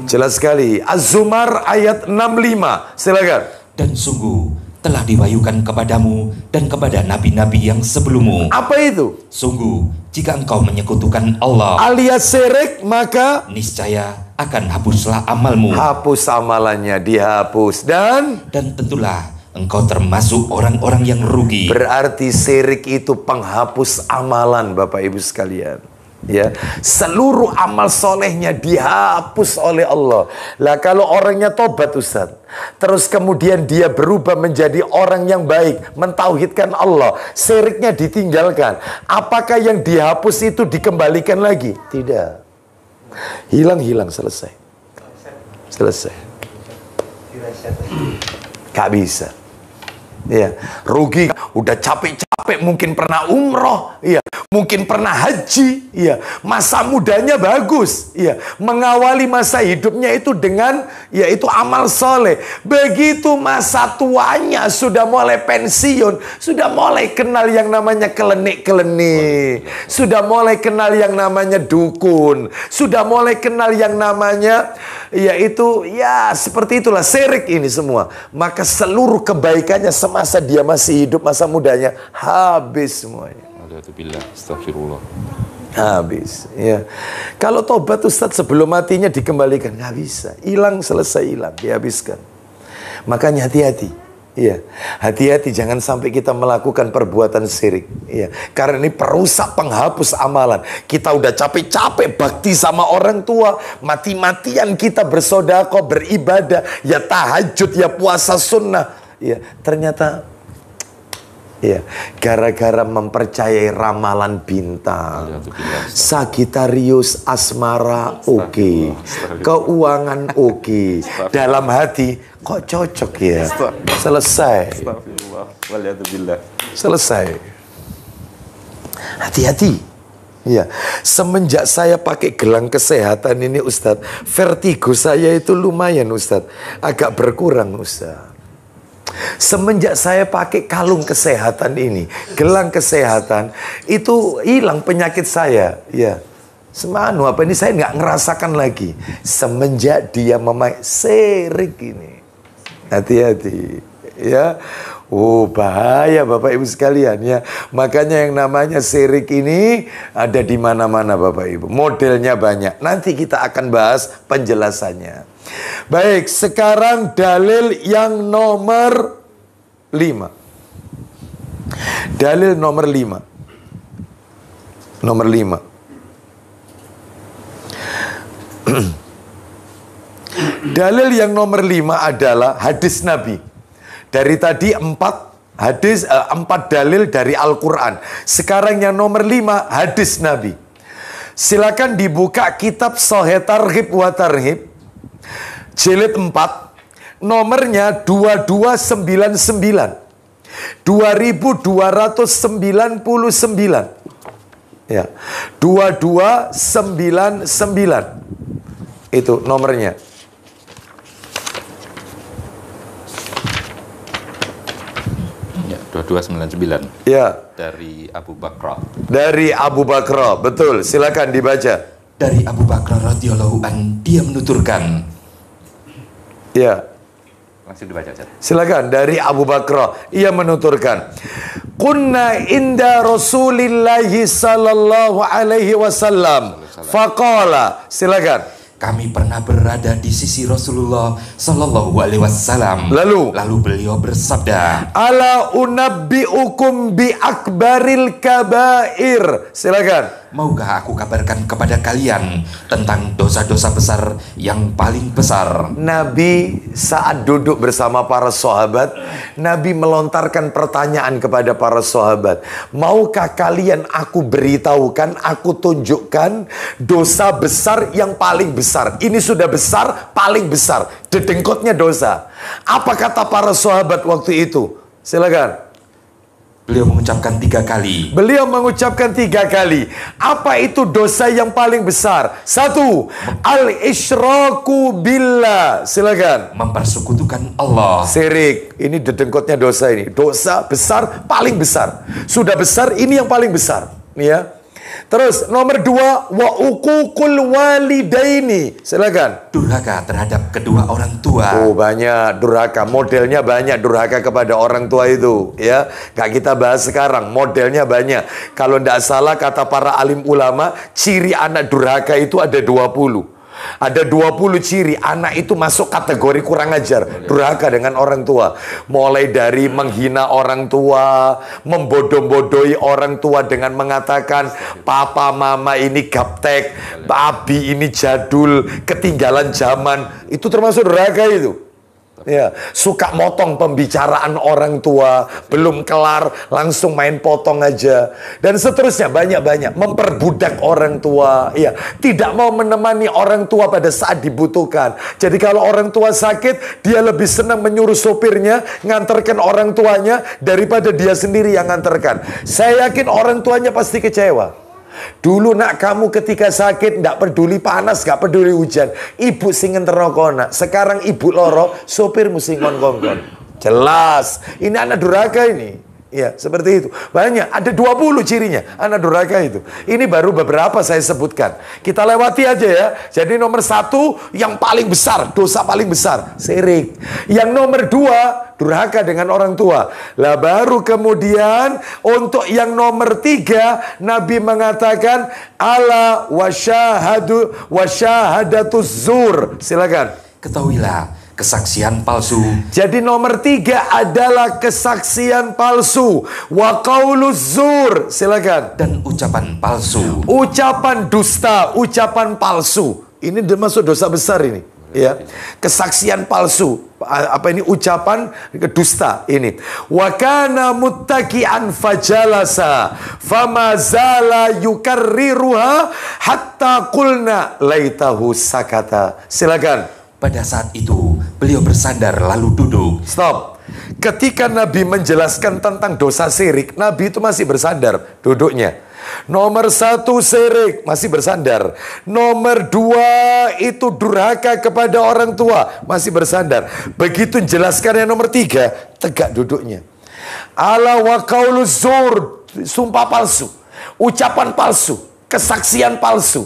Jelas sekali. Az-Zumar ayat 65. Silakan. Dan sungguh telah diwahyukan kepadamu dan kepada nabi-nabi yang sebelummu. Apa itu? Sungguh, jika engkau menyekutukan Allah Alias syirik, maka niscaya akan hapuslah amalmu. hapus amalannya, dihapus. Dan tentulah engkau termasuk orang-orang yang rugi. berarti syirik itu penghapus amalan, Bapak Ibu sekalian. Ya, seluruh amal solehnya dihapus oleh Allah. Lah kalau orangnya tobat, Ustaz, terus kemudian dia berubah menjadi orang yang baik, mentauhidkan Allah, syiriknya ditinggalkan, apakah yang dihapus itu dikembalikan lagi? Tidak. Hilang, selesai. Selesai. Gak bisa. Ya, rugi, udah capek-capek, mungkin pernah umroh, ya, mungkin pernah haji, ya, masa mudanya bagus, ya, mengawali masa hidupnya itu dengan, yaitu amal soleh. Begitu masa tuanya sudah mulai pensiun, sudah mulai kenal yang namanya kelenik-kelenik, sudah mulai kenal yang namanya dukun, sudah mulai kenal yang namanya, yaitu, ya, seperti itulah syirik ini semua. Maka seluruh kebaikannya semasa dia masih hidup, masa mudanya habis semuanya. Astagfirullah. Habis, ya. Kalau tobat, Ustadz, sebelum matinya dikembalikan, nggak bisa. Hilang, selesai, hilang, dihabiskan. Makanya hati-hati. Ya, hati-hati jangan sampai kita melakukan perbuatan syirik. Ya, karena ini perusak, penghapus amalan. Kita udah capek-capek bakti sama orang tua, mati-matian kita bersedekah, beribadah, ya tahajud, ya puasa sunnah. Ya, ternyata, ya, gara-gara mempercayai ramalan bintang, Sagittarius asmara oke, keuangan oke, dalam hati kok cocok ya, selesai, selesai. Hati-hati. Ya, semenjak saya pakai gelang kesehatan ini, Ustadz, vertigo saya itu lumayan, Ustadz, agak berkurang, Ustadz. Semenjak saya pakai kalung kesehatan ini, gelang kesehatan, itu hilang penyakit saya. Ya, semanu apa ini saya nggak ngerasakan lagi. Semenjak dia memakai syirik ini, hati-hati. Ya, oh bahaya Bapak Ibu sekalian ya. Makanya yang namanya syirik ini ada di mana-mana Bapak Ibu. Modelnya banyak. Nanti kita akan bahas penjelasannya. Baik, sekarang dalil yang nomor 5. Dalil nomor 5. Nomor 5. Dalil yang nomor 5 adalah hadis Nabi. Dari tadi 4 hadis, 4 dalil dari Al-Quran. Sekarang yang nomor 5 hadis Nabi. Silakan dibuka kitab Sahih Targhib wa Tarhib jilid 4, nomornya 2299, 2299, ya, 2299 itu nomornya. Ya, 2299. Ya, Dari Abu Bakar. dari Abu Bakar, betul. Silakan dibaca. Dari Abu Bakar radhiyallahu an, dia menuturkan. Ya, Langsung dibaca, Ustaz. silakan. Dari Abu Bakar, ia menuturkan, kunna inda Rasulillahi sallallahu alaihi wasallam faqala. Silakan. Kami pernah berada di sisi Rasulullah Sallallahu Alaihi Wasallam. Lalu beliau bersabda, ala unabbiukum bi akbaril kabair. Silakan. maukah aku kabarkan kepada kalian tentang dosa-dosa besar yang paling besar? Nabi saat duduk bersama para sahabat, Nabi melontarkan pertanyaan kepada para sahabat, maukah kalian aku beritahukan, aku tunjukkan dosa besar yang paling besar? Ini sudah besar, paling besar, dedengkotnya dosa. Apa kata para sahabat waktu itu? Silakan. Beliau mengucapkan 3 kali. Beliau mengucapkan 3 kali. Apa itu dosa yang paling besar? 1. Al-isyraku billah. Silakan. Mempersekutukan Allah. Syirik. Ini dedengkotnya dosa ini. Dosa besar, paling besar. Sudah besar, ini yang paling besar. Nih ya. Terus nomor 2, wa uququl walidaini. Silakan. Durhaka terhadap kedua orang tua. Oh, banyak durhaka, modelnya banyak durhaka kepada orang tua itu, ya. Gak kita bahas sekarang, modelnya banyak. Kalau tidak salah kata para alim ulama, ciri anak durhaka itu ada 20. Ada 20 ciri anak itu masuk kategori kurang ajar, durhaka dengan orang tua. Mulai dari menghina orang tua, membodoh-bodohi orang tua dengan mengatakan papa mama ini gaptek, abi ini jadul, ketinggalan zaman. Itu termasuk durhaka itu. Ya, suka motong pembicaraan orang tua, belum kelar langsung main potong aja, dan seterusnya banyak-banyak. Memperbudak orang tua, ya, tidak mau menemani orang tua pada saat dibutuhkan. Jadi kalau orang tua sakit, dia lebih senang menyuruh sopirnya nganterkan orang tuanya daripada dia sendiri yang nganterkan. Saya yakin orang tuanya pasti kecewa. Dulu nak kamu ketika sakit ndak peduli panas, nggak peduli hujan, ibu singen terokok nak. Sekarang ibu loro, sopirmu singon kongkon. Jelas, ini anak durhaka ini. Ya, seperti itu. Banyak, ada 20 cirinya anak durhaka itu. Ini baru beberapa saya sebutkan. Kita lewati aja ya. Jadi nomor 1 yang paling besar, dosa paling besar, syirik. Yang nomor 2, durhaka dengan orang tua. Lah baru kemudian untuk yang nomor 3, Nabi mengatakan ala wasyahadatus zur. Silakan. Ketahuilah, kesaksian palsu. Jadi nomor 3 adalah kesaksian palsu. Wa qauluz zur. Silakan. Dan ucapan palsu. Ucapan dusta, ucapan palsu. Ini termasuk dosa besar ini. Ya, kesaksian palsu. Apa ini? Ucapan dusta ini. Wa kana muttaqian fajalasa fama zala yukarriruha hatta qulna laitahu sakata. Silakan. Pada saat itu, beliau bersandar lalu duduk. Stop. Ketika Nabi menjelaskan tentang dosa syirik, Nabi itu masih bersandar duduknya. Nomor 1 syirik, masih bersandar. Nomor 2 itu durhaka kepada orang tua, masih bersandar. Begitu menjelaskan yang nomor 3, tegak duduknya. Ala wa qauluz zur, sumpah palsu, ucapan palsu, kesaksian palsu.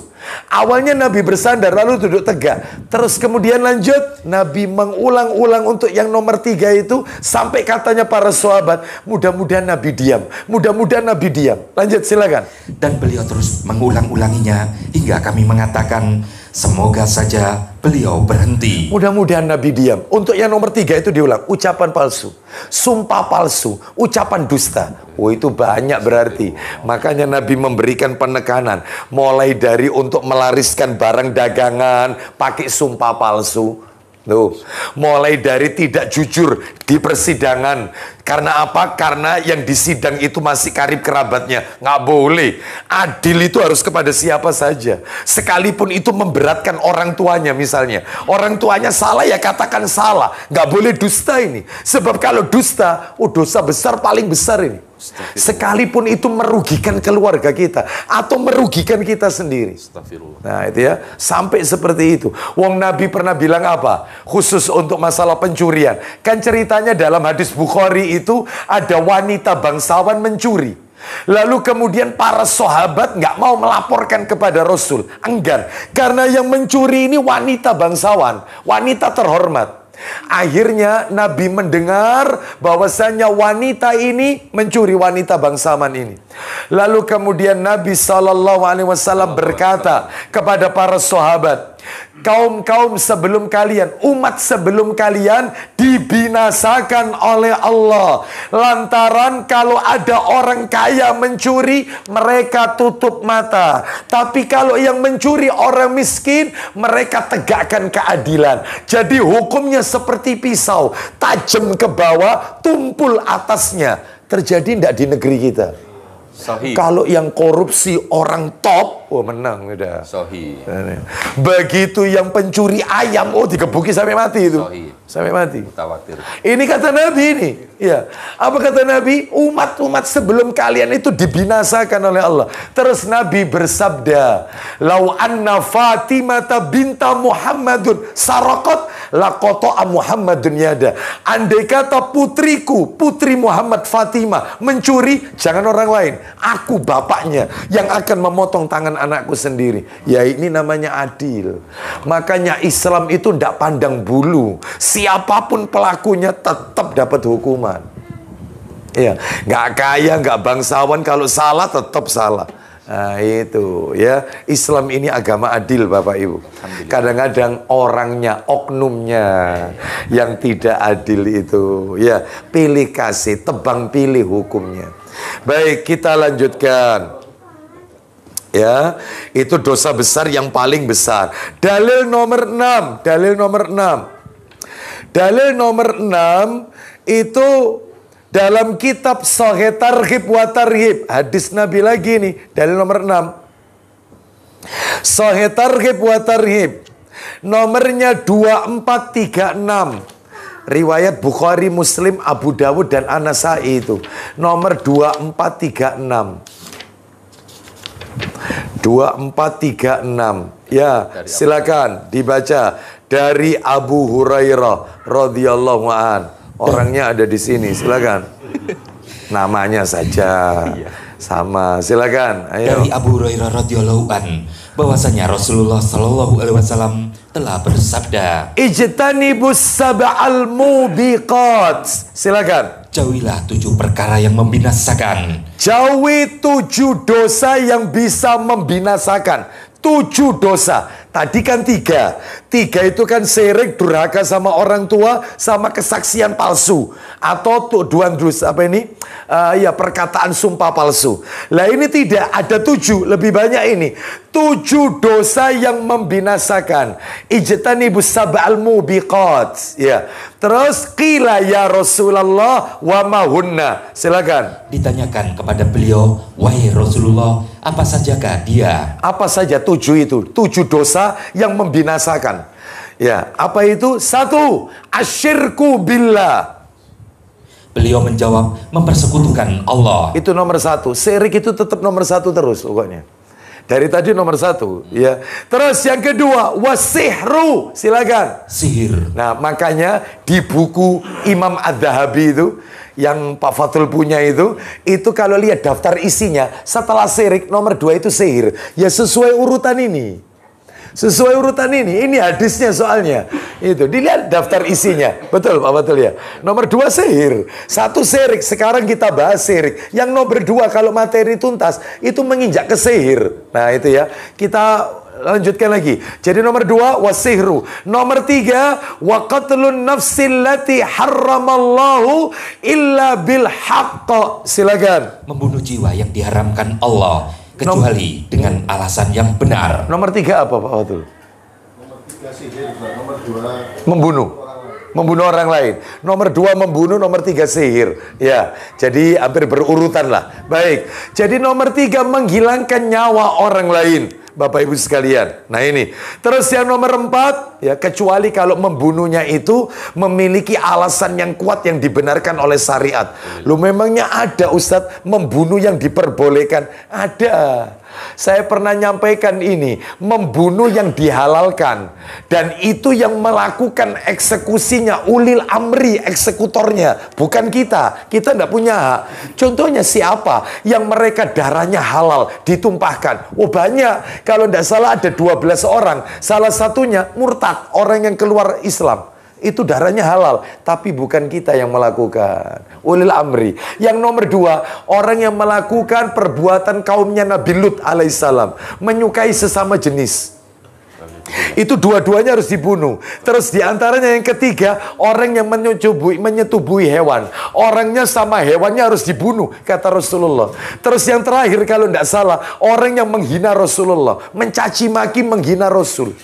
Awalnya Nabi bersandar lalu duduk tegak. Terus kemudian lanjut, Nabi mengulang-ulang untuk yang nomor 3 itu, sampai katanya para sahabat, mudah-mudahan Nabi diam, mudah-mudahan Nabi diam. Lanjut, silakan. Dan beliau terus mengulang-ulanginya hingga kami mengatakan, semoga saja beliau berhenti. Mudah-mudahan Nabi diam. Untuk yang nomor 3 itu diulang, ucapan palsu, sumpah palsu, ucapan dusta. Oh, itu banyak berarti. Makanya Nabi memberikan penekanan, mulai dari untuk melariskan barang dagangan pakai sumpah palsu. Tuh, mulai dari tidak jujur di persidangan. Karena apa? Karena yang disidang itu masih karib kerabatnya. Nggak boleh. Adil itu harus kepada siapa saja. Sekalipun itu memberatkan orang tuanya misalnya. Orang tuanya salah ya katakan salah. Nggak boleh dusta ini. Sebab kalau dusta, dosa besar paling besar ini. Sekalipun itu merugikan keluarga kita atau merugikan kita sendiri. Nah itu ya, sampai seperti itu. Wong Nabi pernah bilang apa? Khusus untuk masalah pencurian. Kan ceritanya dalam hadis Bukhari itu ada wanita bangsawan mencuri. Lalu kemudian para sahabat nggak mau melaporkan kepada Rasul. Enggan. Karena yang mencuri ini wanita bangsawan, wanita terhormat. Akhirnya Nabi mendengar bahwasanya wanita ini mencuri, wanita bangsawan ini. Lalu kemudian Nabi SAW berkata kepada para sahabat, kaum-kaum sebelum kalian, umat sebelum kalian dibinasakan oleh Allah lantaran kalau ada orang kaya mencuri, mereka tutup mata. Tapi kalau yang mencuri orang miskin, mereka tegakkan keadilan. Jadi hukumnya seperti pisau, tajam ke bawah, tumpul atasnya. Terjadi tidak di negeri kita? Sahih. Kalau yang korupsi orang top, oh menang udah. Sahih. Begitu yang pencuri ayam, oh digebuki sampai mati itu. Sahih. Sampai mati. Mutawatir. Ini kata Nabi ini. Ya. Apa kata Nabi? Umat-umat sebelum kalian itu dibinasakan oleh Allah. Terus Nabi bersabda, "Lau anna Fatimah binta Muhammadun saraqat laqata'a Muhammadun yada." Andai kata putriku, putri Muhammad Fatimah mencuri, jangan orang lain. Aku bapaknya yang akan memotong tangan anakku sendiri. Ya ini namanya adil. Makanya Islam itu tidak pandang bulu. Siapapun pelakunya tetap dapat hukuman. Ya, nggak kaya, nggak bangsawan, kalau salah tetap salah. Nah itu ya, Islam ini agama adil Bapak Ibu. Kadang-kadang orangnya, oknumnya yang tidak adil itu ya, pilih kasih, tebang pilih hukumnya. Baik, kita lanjutkan. Ya, itu dosa besar yang paling besar. Dalil nomor 6, dalil nomor 6. Dalil nomor 6 itu dalam kitab Sahih Targhib wa Tarhib. Hadis Nabi lagi nih, dalil nomor 6. Sahih Targhib wa Tarhib. Nomornya 2436. Riwayat Bukhari, Muslim, Abu Dawud dan An-Nasa'i itu. Nomor 2436. 2436. Ya, silakan dibaca dari Abu Hurairah radhiyallahu an. Orangnya ada di sini, silakan. Namanya saja sama, silakan. Ayo. Dari Abu Hurairah radhiyallahu an, bahwasanya Rasulullah sallallahu alaihi wasallam telah bersabda, Ijtanibus sab'al mubiqat. Silakan. jauhilah 7 perkara yang membinasakan. Jauhi 7 dosa yang bisa membinasakan. 7 dosa. Tadi kan 3. 3 itu kan syirik, durhaka sama orang tua, sama kesaksian palsu. Atau tuduhan dosa, apa ini? Ya, perkataan sumpah palsu. Lah ini tidak, ada 7, lebih banyak ini. 7 dosa yang membinasakan. Ijtanibus sab'al mubiqat. Ya. Terus qila ya Rasulullah wa mahunna. Silakan. Ditanyakan kepada beliau, wahai Rasulullah, apa sajakah dia? Apa saja 7 itu? 7 dosa yang membinasakan. Ya, apa itu? 1, asyirku billah. Beliau menjawab, mempersekutukan Allah. Itu nomor 1. Syirik itu tetap nomor 1 terus pokoknya. Dari tadi nomor 1. Ya. Terus yang kedua, wasihru. Silakan. Sihir. Nah, makanya di buku Imam Ad-Dhahabi itu, yang Pak Fatul punya itu kalau lihat daftar isinya, setelah syirik nomor 2 itu sihir. Ya sesuai urutan ini. Sesuai urutan ini hadisnya soalnya. Itu, dilihat daftar isinya. Betul Pak Fatul ya. Nomor 2 sihir. 1 syirik, sekarang kita bahas syirik. Yang nomor 2 kalau materi tuntas, itu menginjak ke sihir. Nah itu ya, kita lanjutkan lagi. Jadi nomor 2 wasihru. Nomor 3 wa qatlun nafsil lati harramallahu illa bil haqq. Silakan. Membunuh jiwa yang diharamkan Allah kecuali dengan alasan yang benar. Nomor 3 apa Pak Fatul? Nomor 3 sihir, nomor 2 Membunuh. Membunuh orang lain. Nomor 2 membunuh, nomor 3 sihir. Ya, jadi hampir berurutan lah. Baik. Jadi nomor 3 menghilangkan nyawa orang lain. Bapak Ibu sekalian. Nah ini. Terus yang nomor 4, ya, kecuali kalau membunuhnya itu memiliki alasan yang kuat yang dibenarkan oleh syariat. Lu memangnya ada Ustadz membunuh yang diperbolehkan? Ada. Saya pernah nyampaikan ini, membunuh yang dihalalkan. Dan itu yang melakukan eksekusinya, ulil amri eksekutornya. Bukan kita. Kita tidak punya hak. Contohnya siapa? Yang mereka darahnya halal, ditumpahkan. Oh banyak. Kalau tidak salah ada 12 orang. Salah satunya murtad, orang yang keluar Islam. Itu darahnya halal, tapi bukan kita yang melakukan. Ulil amri. Yang nomor 2, orang yang melakukan perbuatan kaumnya Nabi Lut alaihissalam, menyukai sesama jenis. Itu dua-duanya harus dibunuh. Terus diantaranya yang ketiga, orang yang menyetubuhi hewan. Orangnya sama hewannya harus dibunuh, kata Rasulullah. Terus yang terakhir kalau tidak salah, orang yang menghina Rasulullah, mencaci maki menghina Rasul.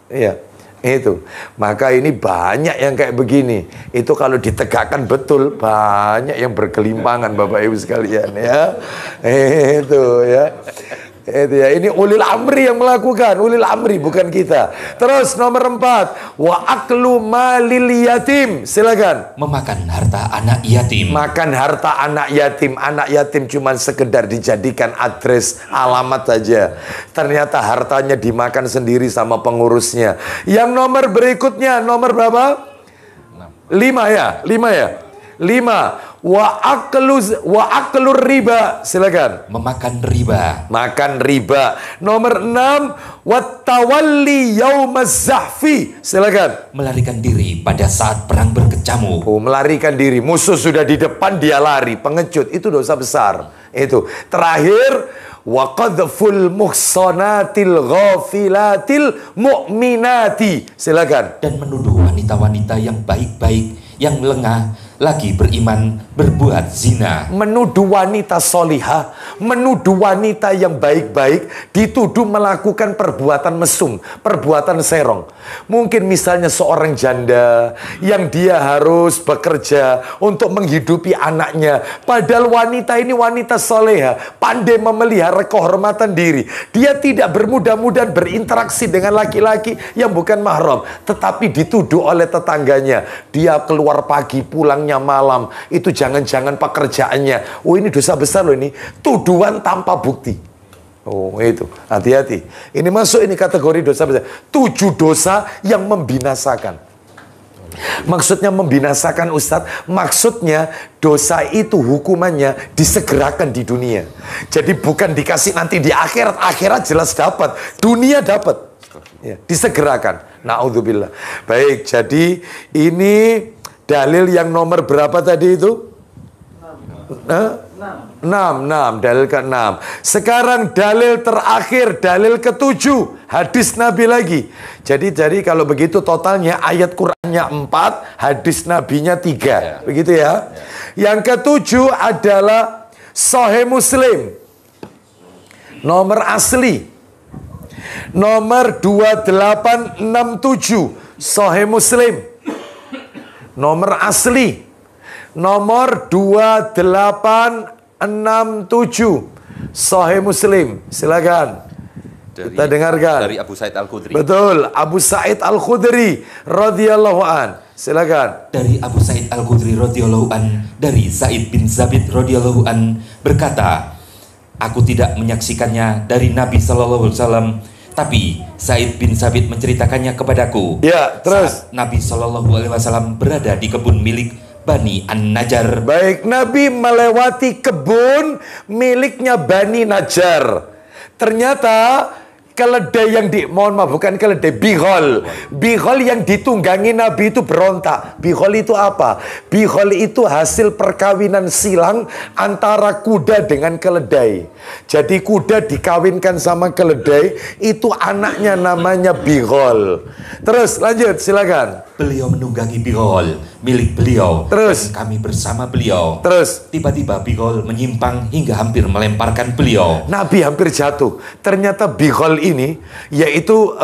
Iya. Itu. Maka ini banyak yang kayak begini. Itu kalau ditegakkan betul, banyak yang bergelimpangan Bapak Ibu sekalian ya. Itu ya. Itu ya. Ini ulil amri yang melakukan, ulil amri bukan kita. Terus nomor 4, wa aklu malil yatim. Silakan. Memakan harta anak yatim. Makan harta anak yatim. Anak yatim cuma sekedar dijadikan address, alamat saja. Ternyata hartanya dimakan sendiri sama pengurusnya. Yang nomor berikutnya, nomor berapa? 5 ya? 5. Wa aklu riba. Silakan. Memakan riba. Makan riba. Nomor 6, wattawalli yaumaz zahfi. Silakan. Melarikan diri pada saat perang berkecamuk. Oh, melarikan diri. Musuh sudah di depan, dia lari. Pengecut. Itu dosa besar. Itu. Terakhir, wa qadhful muhsanatil ghafilatil mu'minati. Silakan. Dan menuduh wanita-wanita yang baik-baik, yang lengah, lagi beriman, berbuat zina. Menuduh wanita solihah, menuduh wanita yang baik-baik, dituduh melakukan perbuatan mesum, perbuatan serong. Mungkin misalnya seorang janda yang dia harus bekerja untuk menghidupi anaknya. Padahal wanita ini wanita solehah, pandai memelihara kehormatan diri. Dia tidak bermudah-mudahan berinteraksi dengan laki-laki yang bukan mahram. Tetapi dituduh oleh tetangganya. Dia keluar pagi, pulangnya malam. Itu jangan-jangan pekerjaannya. Oh, ini dosa besar loh ini. Tuduhan tanpa bukti. Oh, itu. Hati-hati. Ini masuk ini kategori dosa besar. 7 dosa yang membinasakan. Maksudnya membinasakan Ustadz, maksudnya dosa itu hukumannya disegerakan di dunia. Jadi bukan dikasih nanti di akhirat. Akhirat jelas dapat. Dunia dapat. Ya, disegerakan. Na'udzubillah. Baik, jadi ini dalil yang nomor berapa tadi itu? 6. Dalil ke-6. Sekarang dalil terakhir, dalil ke-7. Hadis Nabi lagi. Jadi kalau begitu totalnya ayat Qur'annya 4, hadis Nabinya 3. Begitu ya. Yang ke-7 adalah Sahih Muslim. Nomor asli. Nomor 2867. Sahih Muslim. Nomor asli. Nomor 2867. Sahih Muslim. Silakan. Kita dengarkan. Dari Abu Sa'id Al-Khudri. Betul, Abu Sa'id Al-Khudri radhiyallahu an. Silakan. Dari Abu Sa'id Al-Khudri radhiyallahu an, dari Sa'id bin Zabit radhiyallahu an berkata, aku tidak menyaksikannya dari Nabi sallallahu alaihi wasallam, tapi Sa'id bin Zabit menceritakannya kepadaku. Ya, terus. Saat Nabi sallallahu alaihi wasallam berada di kebun milik Bani An-Najjar. Baik, Nabi melewati kebun miliknya Bani Najjar. Ternyata keledai yang bukan keledai, bihol. Bihol yang ditunggangi Nabi itu berontak. Bihol itu apa? Bihol itu hasil perkawinan silang antara kuda dengan keledai. Jadi kuda dikawinkan sama keledai, itu anaknya namanya bihol. Terus lanjut, silakan. Beliau menunggangi bihol milik beliau. Terus. Dan kami bersama beliau. Terus. Tiba-tiba bihol menyimpang hingga hampir melemparkan beliau. Nabi hampir jatuh. Ternyata bihol ini yaitu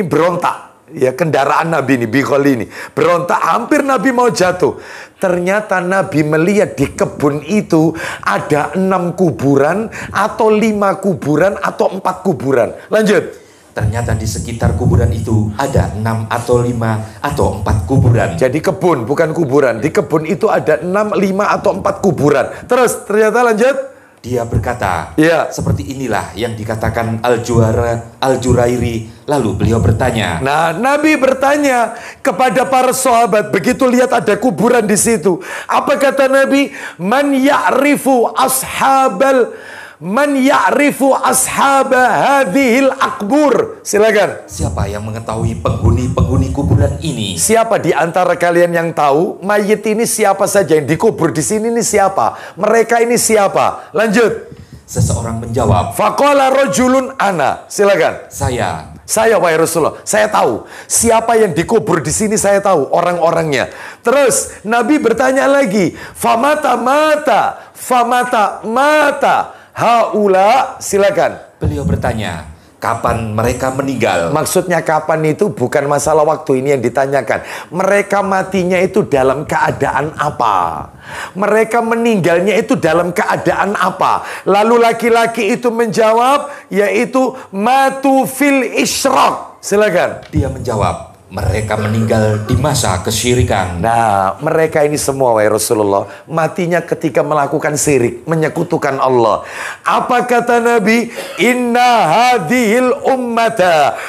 berontak. Ya, kendaraan Nabi ini, bihol ini berontak, hampir Nabi mau jatuh. Ternyata Nabi melihat di kebun itu ada 6 kuburan atau 5 kuburan atau 4 kuburan. Lanjut. Ternyata di sekitar kuburan itu ada 6 atau 5 atau 4 kuburan. Jadi kebun, bukan kuburan. Di kebun itu ada 6, 5 atau 4 kuburan. Terus ternyata lanjut. Dia berkata, ya, seperti inilah yang dikatakan Al-Jurairi. Lalu beliau bertanya. Nah, Nabi bertanya kepada para sahabat begitu lihat ada kuburan di situ. Apa kata Nabi? Man ya'rifu ashaba hadhil akbur. Silakan. Siapa yang mengetahui penghuni-penghuni kuburan ini? Siapa di antara kalian yang tahu mayit ini siapa saja yang dikubur di sini ini siapa? Mereka ini siapa? Lanjut. Seseorang menjawab. Faqala rajulun ana. Silakan. Saya wahai Rasulullah, saya tahu siapa yang dikubur di sini, saya tahu orang-orangnya. Terus Nabi bertanya lagi, famata mata haula. Silakan. Beliau bertanya, kapan mereka meninggal. Maksudnya kapan itu bukan masalah waktu, ini yang ditanyakan. Mereka matinya itu dalam keadaan apa? Mereka meninggalnya itu dalam keadaan apa? Lalu laki-laki itu menjawab, yaitu matu fil isyraq. Silakan. Dia menjawab, mereka meninggal di masa kesyirikan. Nah, mereka ini semua, wahai Rasulullah, matinya ketika melakukan syirik, menyekutukan Allah. Apa kata Nabi? Inna hadhil ummata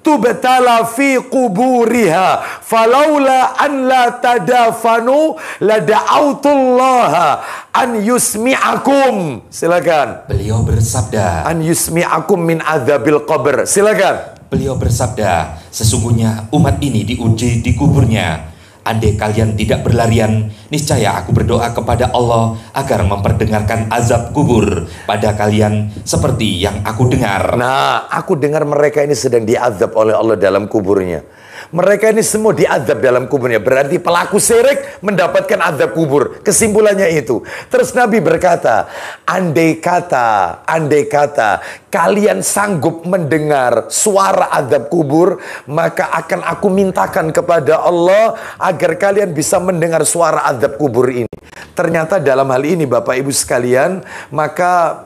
tubtala fi quburiha falaula an la tadafanu la da'autullaha an yusmi'akum. Silakan. Beliau bersabda, An yusmi'akum min adzabil qabr. Silakan. beliau bersabda, sesungguhnya umat ini diuji di kuburnya. Andai kalian tidak berlarian, niscaya aku berdoa kepada Allah agar memperdengarkan azab kubur pada kalian seperti yang aku dengar. Nah, aku dengar mereka ini sedang diazab oleh Allah dalam kuburnya. Mereka ini semua diazab dalam kuburnya. Berarti pelaku syirik mendapatkan azab kubur. Kesimpulannya itu. Terus Nabi berkata, andai kata kalian sanggup mendengar suara azab kubur, maka akan aku mintakan kepada Allah agar kalian bisa mendengar suara azab kubur ini. Ternyata dalam hal ini Bapak Ibu sekalian, maka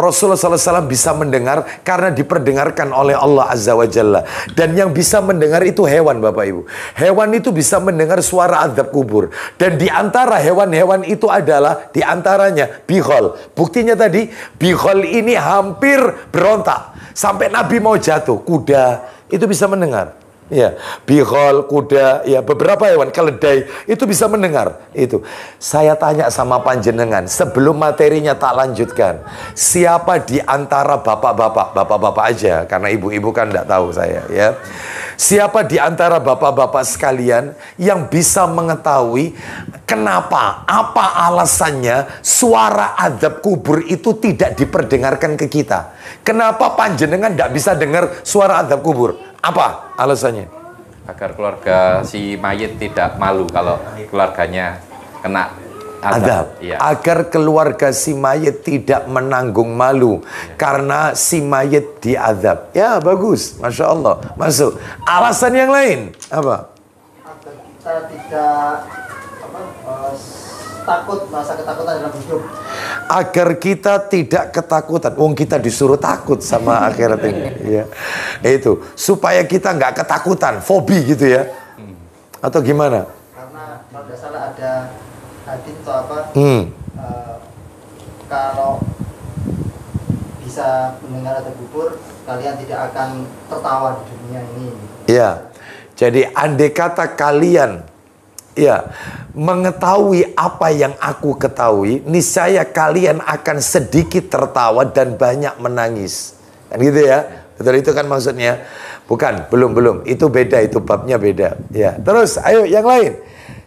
Rasulullah SAW bisa mendengar karena diperdengarkan oleh Allah Azza wa Jalla. Dan yang bisa mendengar itu hewan, Bapak Ibu. Hewan itu bisa mendengar suara azab kubur. Dan di antara hewan-hewan itu adalah di antaranya bihol. Buktinya tadi bihol ini hampir berontak sampai Nabi mau jatuh. Kuda itu bisa mendengar. Ya, bihol, kuda, ya beberapa hewan, keledai itu bisa mendengar itu. Saya tanya sama panjenengan sebelum materinya tak lanjutkan, siapa di antara bapak-bapak aja, karena ibu-ibu kan tidak tahu saya, ya. Siapa di antara bapak-bapak sekalian yang bisa mengetahui kenapa, apa alasannya suara azab kubur itu tidak diperdengarkan ke kita? Kenapa panjenengan tidak bisa dengar suara azab kubur? Apa alasannya? Agar keluarga si mayit tidak malu kalau keluarganya kena azab. Iya. Agar keluarga si mayit tidak menanggung malu karena si mayit diazab. Ya, bagus, Masya Allah. Masuk. Alasan yang lain apa? Agar kita tidak takut, merasa ketakutan dalam hidup. Agar kita tidak ketakutan. Wong kita disuruh takut sama akhirat ini. Ya. Itu supaya kita nggak ketakutan, fobi gitu ya. Atau gimana? Karena kalau tidak salah ada hadits atau apa, kalau bisa mendengar azab kubur, kalian tidak akan tertawa di dunia ini. Ya. Jadi andai kata kalian mengetahui apa yang aku ketahui, niscaya kalian akan sedikit tertawa dan banyak menangis. Kan gitu ya? Betul itu kan maksudnya? Bukan, belum. Itu beda, itu babnya beda. Ya. Terus, ayo yang lain.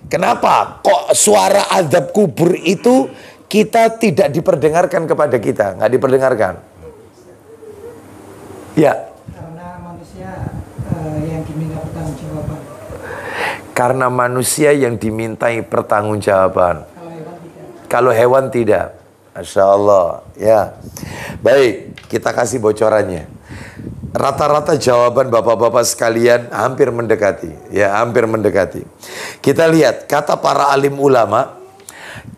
Kenapa kok suara azab kubur itu kita tidak diperdengarkan kepada kita? Nggak diperdengarkan. Ya. Karena manusia yang diminta pertanggungjawaban. Karena manusia yang dimintai pertanggungjawaban. Kalau hewan tidak. Masya Allah. Ya. Baik, kita kasih bocorannya. Rata-rata jawaban bapak-bapak sekalian hampir mendekati. Ya, hampir mendekati. Kita lihat kata para alim ulama.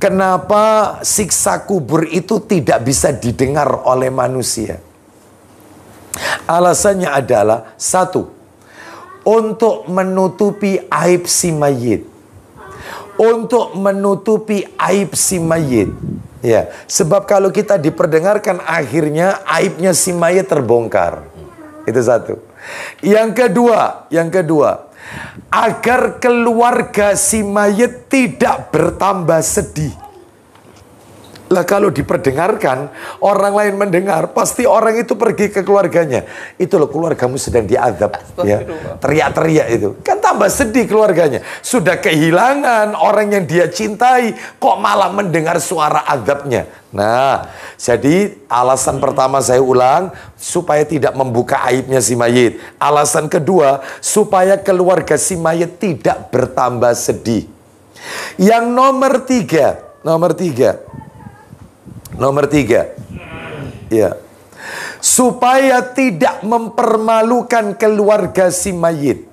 Kenapa siksa kubur itu tidak bisa didengar oleh manusia? Alasannya adalah satu, untuk menutupi aib si mayit. Untuk menutupi aib si mayit. Ya, sebab kalau kita diperdengarkan akhirnya aibnya si mayit terbongkar. Itu satu. Yang kedua, agar keluarga si mayit tidak bertambah sedih. Lah kalau diperdengarkan, orang lain mendengar, pasti orang itu pergi ke keluarganya. Itu loh, keluargamu sedang diazab, ya. Teriak-teriak itu. Kan tambah sedih keluarganya. Sudah kehilangan orang yang dia cintai, kok malah mendengar suara azabnya. Nah, jadi alasan pertama saya ulang, supaya tidak membuka aibnya si mayit. Alasan kedua, supaya keluarga si mayit tidak bertambah sedih. Yang nomor tiga. Ya. supaya tidak mempermalukan keluarga si mayit.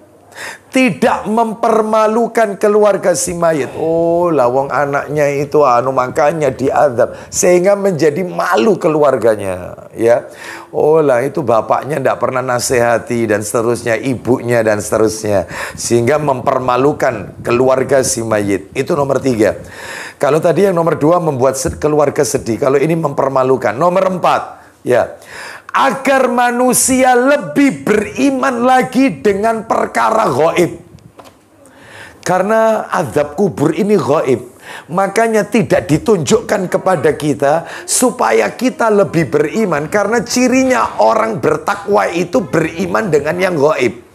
Tidak mempermalukan keluarga si mayit. Oh, lawang anaknya itu makanya diazab sehingga menjadi malu keluarganya, ya. Oh lah, itu bapaknya tidak pernah nasihati dan seterusnya, ibunya dan seterusnya, sehingga mempermalukan keluarga si mayit. Itu nomor 3. Kalau tadi yang nomor 2 membuat keluarga sedih, kalau ini mempermalukan. Nomor 4, ya, agar manusia lebih beriman lagi dengan perkara gaib. Karena azab kubur ini gaib, makanya tidak ditunjukkan kepada kita supaya kita lebih beriman. Karena cirinya orang bertakwa itu beriman dengan yang gaib.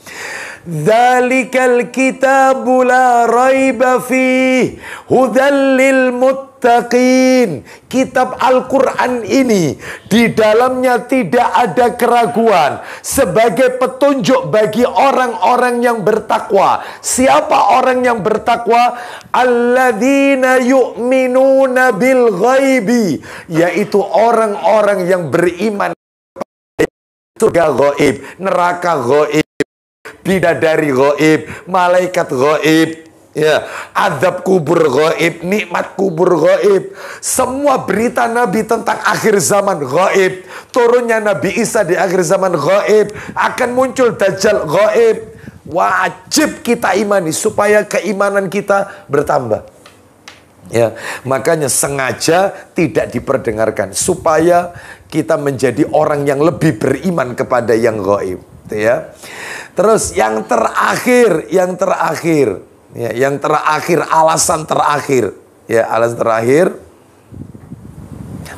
Dzalikal kitabu la raiba fih hudal lil muttaqin. Kitab Al-Quran ini di dalamnya tidak ada keraguan, sebagai petunjuk bagi orang-orang yang bertakwa. Siapa orang yang bertakwa? Alladzina yu'minuna bil ghaibi, yaitu orang-orang yang beriman surga gaib, neraka gaib, bidadari gaib, malaikat gaib, ya, azab kubur gaib, nikmat kubur gaib. Semua berita Nabi tentang akhir zaman gaib. Turunnya Nabi Isa di akhir zaman gaib, akan muncul Dajjal gaib. Wajib kita imani supaya keimanan kita bertambah. Ya, makanya sengaja tidak diperdengarkan supaya kita menjadi orang yang lebih beriman kepada yang gaib, ya. Terus yang terakhir, ya, yang terakhir, alasan terakhir, ya, alasan terakhir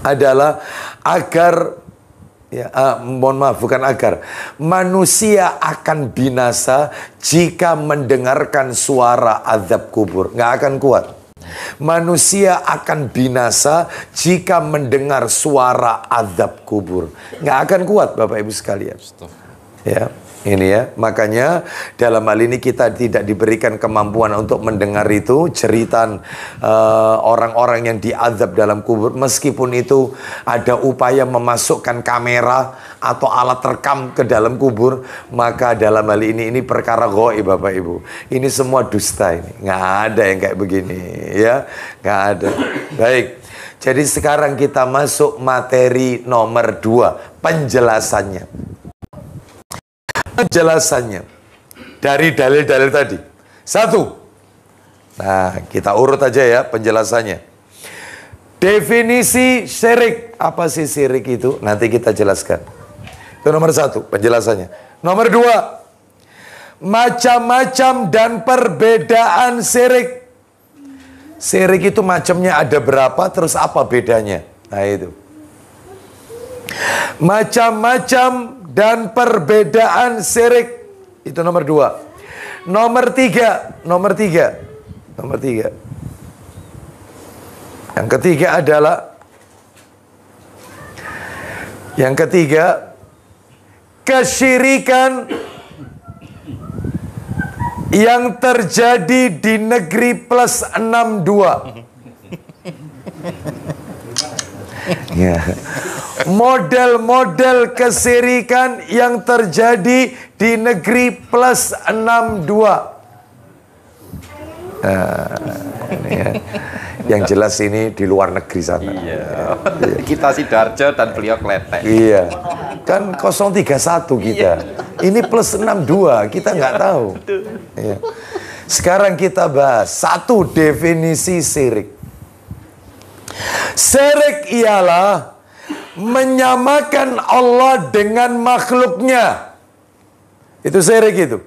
adalah agar, ya, mohon maaf, bukan agar, manusia akan binasa jika mendengarkan suara azab kubur. Nggak akan kuat. Manusia akan binasa jika mendengar suara azab kubur. Nggak akan kuat, Bapak Ibu sekalian. Ya, ini ya, makanya dalam hal ini kita tidak diberikan kemampuan untuk mendengar itu cerita orang-orang yang diazab dalam kubur. Meskipun itu ada upaya memasukkan kamera atau alat rekam ke dalam kubur, maka dalam hal ini perkara gaib, Bapak Ibu. Ini semua dusta ini. Nggak ada yang kayak begini, ya. Nggak ada. Baik. Jadi sekarang kita masuk materi nomor 2, penjelasannya. Penjelasannya dari dalil-dalil tadi. 1. Nah, kita urut aja ya penjelasannya. Definisi syirik. Apa sih syirik itu? Nanti kita jelaskan. Itu nomor 1 penjelasannya. Nomor 2, macam-macam dan perbedaan syirik. Syirik itu macamnya ada berapa, terus apa bedanya? Nah itu. Macam-macam dan perbedaan syirik. Itu nomor 2. Nomor 3. Yang ketiga adalah, kesyirikan yang terjadi di negeri plus 62. Ya. Model-model kesyirikan yang terjadi di negeri plus 62. Ini ya. Yang jelas ini di luar negeri sana. Iya. Kita Sidoarjo dan beliau Kletek. Iya. Kan 031 kita. Ini plus 62, kita nggak tahu. Iya. Sekarang kita bahas 1 definisi syirik. Syirik ialah menyamakan Allah dengan makhluknya. Itu syirik itu.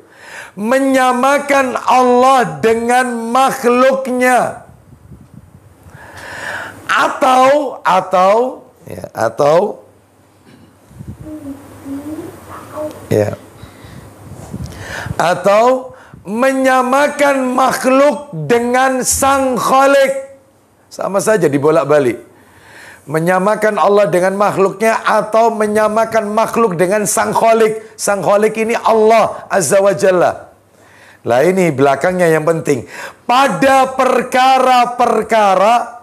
Menyamakan Allah dengan makhluknya. Atau menyamakan makhluk dengan Sang Khalik. Sama saja dibolak-balik. Menyamakan Allah dengan makhluknya atau menyamakan makhluk dengan Sang Khalik. Sang Khalik ini Allah Azza wa Jalla. Lah ini belakangnya yang penting. Pada perkara-perkara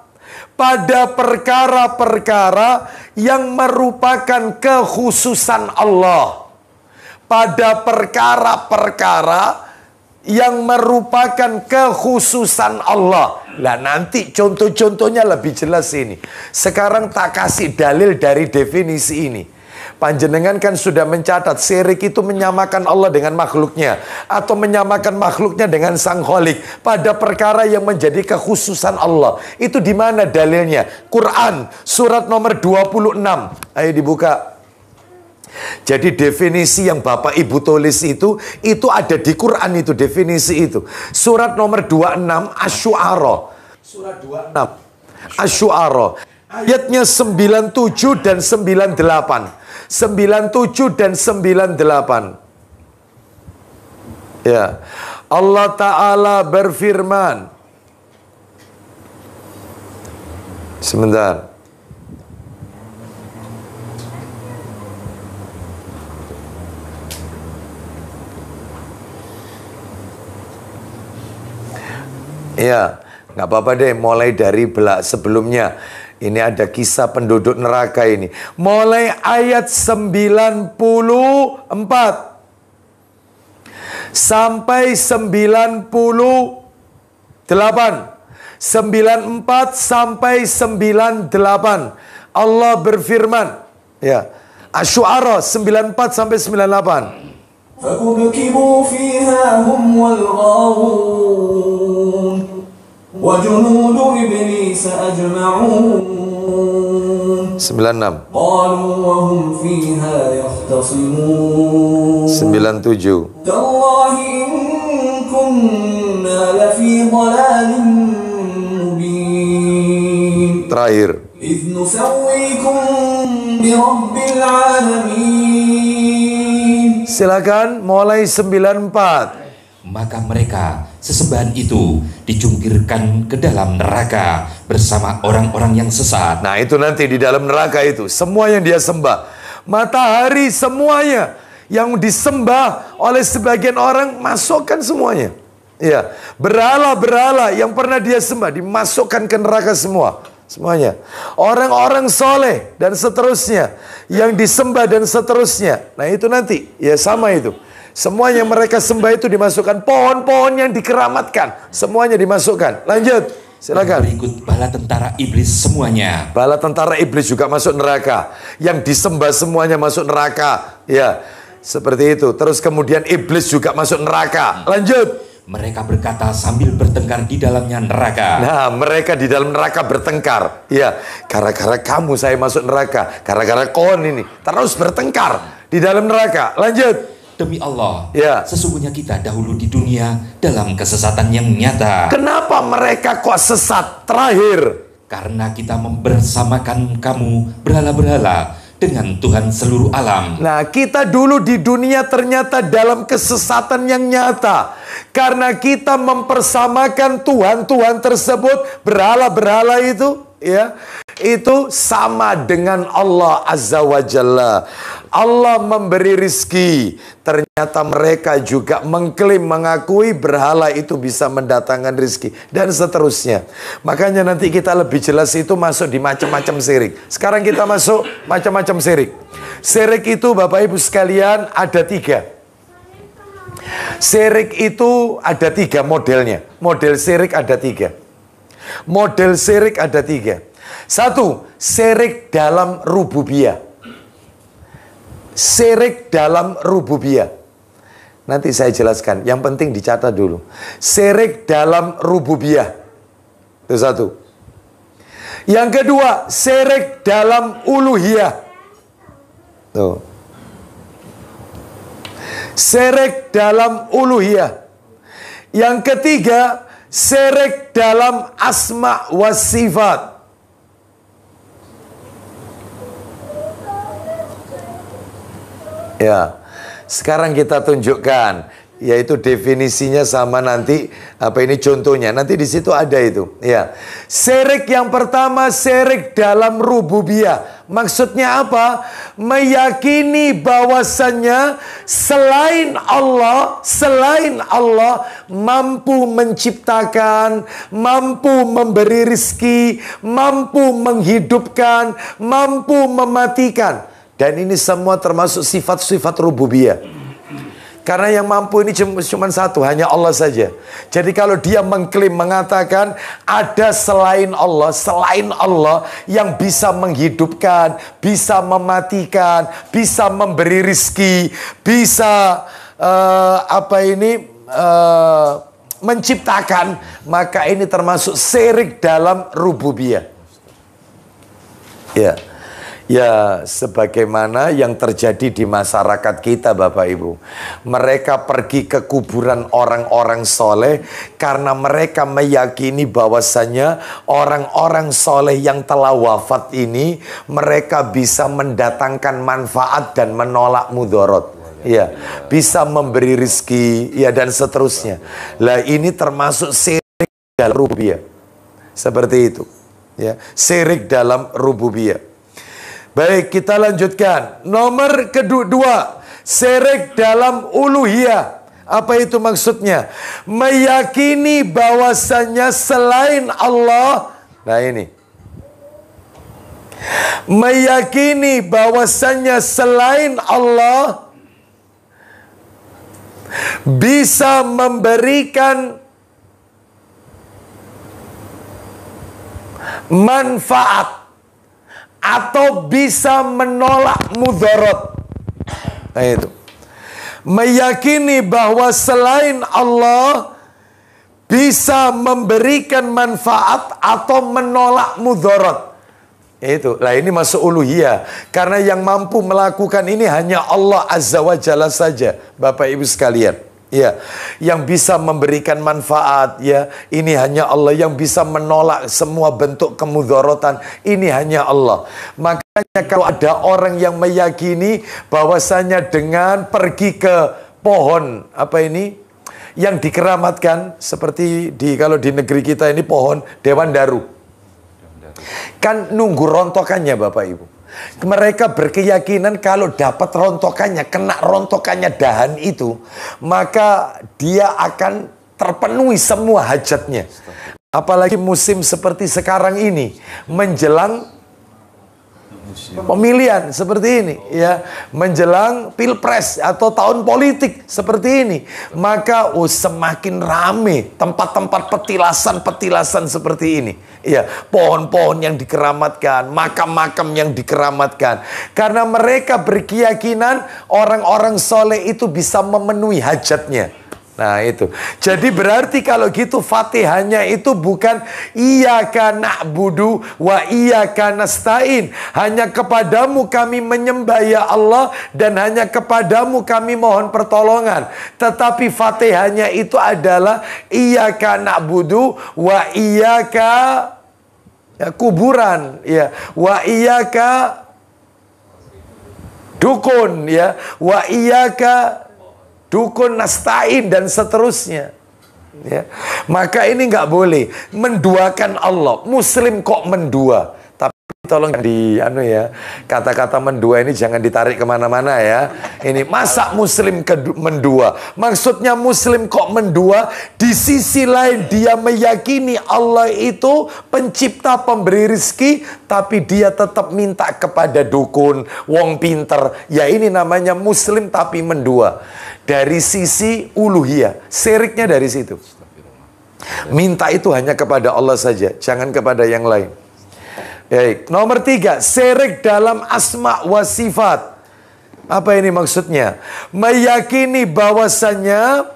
pada perkara-perkara yang merupakan kekhususan Allah. Pada perkara-perkara yang merupakan kekhususan Allah. Lah nanti contoh-contohnya lebih jelas ini. Sekarang tak kasih dalil dari definisi ini. Panjenengan kan sudah mencatat syirik itu menyamakan Allah dengan makhluknya, atau menyamakan makhluknya dengan Sang Khalik pada perkara yang menjadi kekhususan Allah. Itu di mana dalilnya? Quran surat nomor 26. Ayo dibuka. Jadi definisi yang Bapak Ibu tulis itu ada di Quran, itu definisi itu. Surat nomor 26 Asy-Syu'ara. Surat 26 Asy-Syu'ara. Ayatnya 97 dan 98. 97 dan 98. Ya. Allah Ta'ala berfirman. Sebentar. Ya, nggak apa-apa deh, mulai dari belak sebelumnya. Ini ada kisah penduduk neraka ini. Mulai ayat 94 sampai 98. 94 sampai 98. Allah berfirman. Ya. Asy-Syu'ara 94 sampai 98. فَكُبْكِبُوا فِيهَا هُمْ وَالْغَاوُونَ وَجُنُودُ إِبْلِيسَ أَجْمَعُونَ 96. قَالُوا وَهُمْ فِيهَا يَخْتَصِمُونَ 97. تَاللَّهِ إِن كُنَّا لَفِي ضَلَالٍ مُبِينٍ Terakhir. إِذْ نُسَوِّيكُم بِرَبِّ الْعَالَمِينَ. Silakan mulai 94. Maka mereka sesembahan itu dijungkirkan ke dalam neraka bersama orang-orang yang sesat. Nah itu nanti di dalam neraka itu semua yang dia sembah, matahari semuanya yang disembah oleh sebagian orang masukkan semuanya. Ya, berhala-berhala yang pernah dia sembah dimasukkan ke neraka semuanya. Orang-orang soleh dan seterusnya yang disembah dan seterusnya. Nah itu nanti ya sama itu. Semuanya mereka sembah itu dimasukkan. Pohon-pohon yang dikeramatkan semuanya dimasukkan. Lanjut, silakan. Berikut bala tentara iblis semuanya. Bala tentara iblis juga masuk neraka. Yang disembah semuanya masuk neraka. Ya, seperti itu. Terus kemudian iblis juga masuk neraka. Lanjut. Mereka berkata sambil bertengkar di dalamnya neraka. Nah, mereka di dalam neraka bertengkar. Ya, gara-gara kamu saya masuk neraka. Gara-gara kon ini. Terus bertengkar di dalam neraka. Lanjut. Demi Allah, Ya. sesungguhnya kita dahulu di dunia dalam kesesatan yang nyata. Kenapa mereka kok sesat? Terakhir. Karena kita membersamakan kamu berhala-berhala dengan Tuhan seluruh alam. Nah, kita dulu di dunia ternyata dalam kesesatan yang nyata. Karena kita mempersamakan Tuhan-Tuhan tersebut, berhala-berhala itu, ya, itu sama dengan Allah Azza wa Jalla. Allah memberi rizki. Ternyata mereka juga mengklaim, mengakui berhala itu bisa mendatangkan rizki. Dan seterusnya. Makanya nanti kita lebih jelas itu masuk di macam-macam syirik. Sekarang kita masuk macam-macam syirik. Syirik itu Bapak Ibu sekalian ada 3. Syirik itu ada 3 modelnya. Model syirik ada 3. Model syirik ada 3. 1. Syirik dalam rububiyah. Syirik dalam rububiyah. Nanti saya jelaskan. Yang penting dicatat dulu. Syirik dalam rububiyah. Itu 1. Yang kedua, syirik dalam uluhiyah. Tuh. Syirik dalam uluhiyah. Yang ketiga, syirik dalam asma wa sifat. Ya, sekarang kita tunjukkan, yaitu definisinya sama nanti apa ini contohnya. Nanti di situ ada itu. Ya, syirik yang pertama syirik dalam rububiyah, Maksudnya apa? Meyakini bahwasannya selain Allah mampu menciptakan, mampu memberi rizki, mampu menghidupkan, mampu mematikan. Dan ini semua termasuk sifat-sifat rububiyah. Karena yang mampu ini cuma satu, hanya Allah saja. Jadi kalau dia mengklaim, mengatakan ada selain Allah yang bisa menghidupkan, bisa mematikan, bisa memberi rizki, bisa menciptakan, maka ini termasuk syirik dalam rububiyah. Ya. Ya, sebagaimana yang terjadi di masyarakat kita, Bapak Ibu. Mereka pergi ke kuburan orang-orang soleh karena mereka meyakini bahwasannya orang-orang soleh yang telah wafat ini, mereka bisa mendatangkan manfaat dan menolak mudorot. Ya, bisa memberi rizki, ya, dan seterusnya. Lah, ini termasuk syirik dalam rububiyah. Seperti itu. Ya, syirik dalam rububiyah. Baik, kita lanjutkan. Nomor kedua, syirik dalam uluhiyah. Apa itu maksudnya? Meyakini bahwasannya selain Allah. Nah ini. Meyakini bahwasannya selain Allah bisa memberikan manfaat atau bisa menolak mudarat. Nah itu. Meyakini bahwa selain Allah bisa memberikan manfaat atau menolak mudarat. Itu. Lah ini masuk uluhiyah. Karena yang mampu melakukan ini hanya Allah Azza wa Jalla saja, Bapak Ibu sekalian. Ya, yang bisa memberikan manfaat, ya, ini hanya Allah. Yang bisa menolak semua bentuk kemudharatan, ini hanya Allah. Makanya kalau ada orang yang meyakini bahwasanya dengan pergi ke pohon yang dikeramatkan, seperti kalau di negeri kita ini pohon Dewan Daru, kan nunggu rontokannya, Bapak Ibu. Mereka berkeyakinan kalau dapat rontokannya, kena rontokannya dahan itu, maka dia akan terpenuhi semua hajatnya. Apalagi musim seperti sekarang ini, menjelang pemilihan seperti ini, ya, menjelang pilpres atau tahun politik seperti ini, maka semakin rame tempat-tempat petilasan seperti ini, ya, pohon-pohon yang dikeramatkan, makam-makam yang dikeramatkan, karena mereka berkeyakinan orang-orang soleh itu bisa memenuhi hajatnya. Nah itu. Jadi berarti kalau gitu Fatihahnya itu bukan iyyaka na'budu wa iyyaka nasta'in. Hanya kepadamu kami menyembah ya Allah, dan hanya kepadamu kami mohon pertolongan. Tetapi Fatihahnya itu adalah iyyaka na'budu wa iyyaka, ya, kuburan, ya, wa iyyaka dukun, ya, wa iyyaka dukun nasta'in, dan seterusnya, ya. Maka ini nggak boleh menduakan Allah. Muslim kok mendua? Tapi tolong kata-kata mendua ini jangan ditarik kemana-mana, ya. Ini masa Muslim mendua? Maksudnya Muslim kok mendua? Di sisi lain dia meyakini Allah itu pencipta, pemberi rizki, tapi dia tetap minta kepada dukun, wong pinter. Ya ini namanya Muslim tapi mendua. Dari sisi uluhiyah, syiriknya dari situ. Minta itu hanya kepada Allah saja, jangan kepada yang lain. Baik, nomor 3, syirik dalam asma wa sifat. Apa ini maksudnya? Meyakini bahwasannya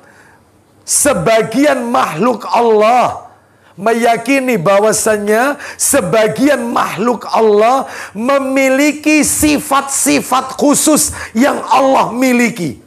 sebagian makhluk Allah, meyakini bahwasannya sebagian makhluk Allah memiliki sifat-sifat khusus yang Allah miliki.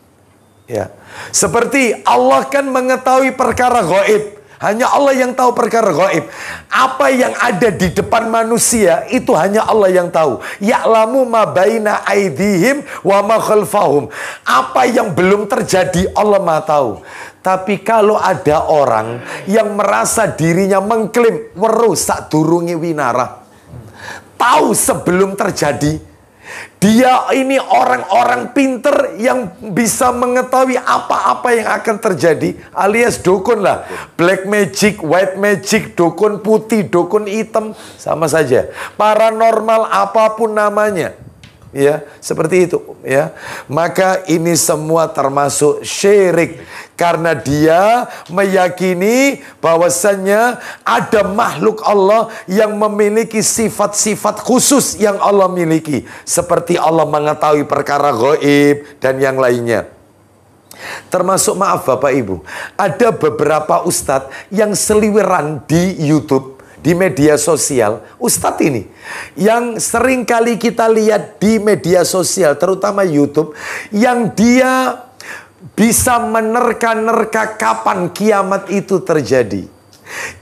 Ya, seperti Allah kan mengetahui perkara gaib. Hanya Allah yang tahu perkara gaib. Apa yang ada di depan manusia itu hanya Allah yang tahu. Ya'lamu ma baina aidihim wa ma khalfahum. Apa yang belum terjadi Allah Maha tahu. Tapi kalau ada orang yang merasa dirinya mengklaim weruh sadurunge winarah, tahu sebelum terjadi. Dia ini orang-orang pinter yang bisa mengetahui apa-apa yang akan terjadi, alias dukun lah. Black magic, white magic, dukun putih, dukun hitam, sama saja. Paranormal apapun namanya. Ya, seperti itu ya. Maka ini semua termasuk syirik karena dia meyakini bahwasannya ada makhluk Allah yang memiliki sifat-sifat khusus yang Allah miliki, seperti Allah mengetahui perkara gaib dan yang lainnya. Termasuk, maaf Bapak Ibu, ada beberapa ustadz yang seliweran di YouTube, di media sosial. Ustadz ini yang sering kali kita lihat di media sosial, terutama YouTube, yang dia bisa menerka-nerka kapan kiamat itu terjadi.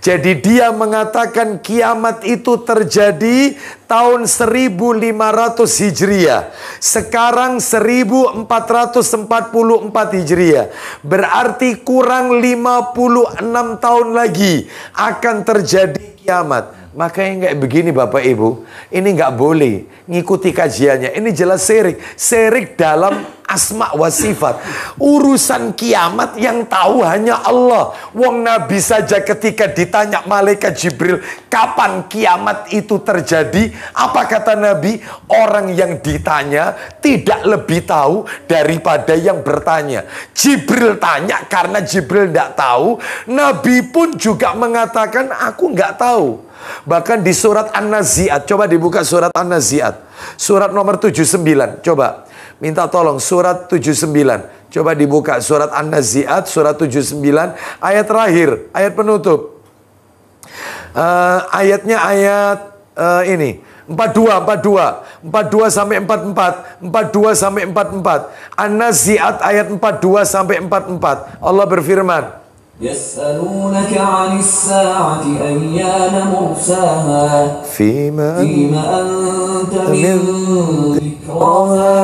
Jadi dia mengatakan kiamat itu terjadi tahun 1500 Hijriah. Sekarang 1444 Hijriah. Berarti kurang 56 tahun lagi akan terjadi kiamat. Makanya kayak begini Bapak Ibu, ini nggak boleh ngikuti kajiannya. Ini jelas syirik. Syirik dalam asma wa sifat. Urusan kiamat yang tahu hanya Allah. Wong Nabi saja ketika ditanya malaikat Jibril, kapan kiamat itu terjadi? Apa kata Nabi? Orang yang ditanya tidak lebih tahu daripada yang bertanya. Jibril tanya karena Jibril tidak tahu. Nabi pun juga mengatakan, aku nggak tahu. Bahkan di surat An-Nazi'at, coba dibuka surat An-Nazi'at, surat nomor 79, coba minta tolong surat 79, coba dibuka surat An-Nazi'at, surat 79, ayat terakhir, ayat penutup. Ayatnya ayat ini 42 sampai 44, 42 sampai 44. An-Nazi'at ayat 42 sampai 44. Allah berfirman, يسألونك عن الساعة أيان مرساها فيما أنت من ذكراها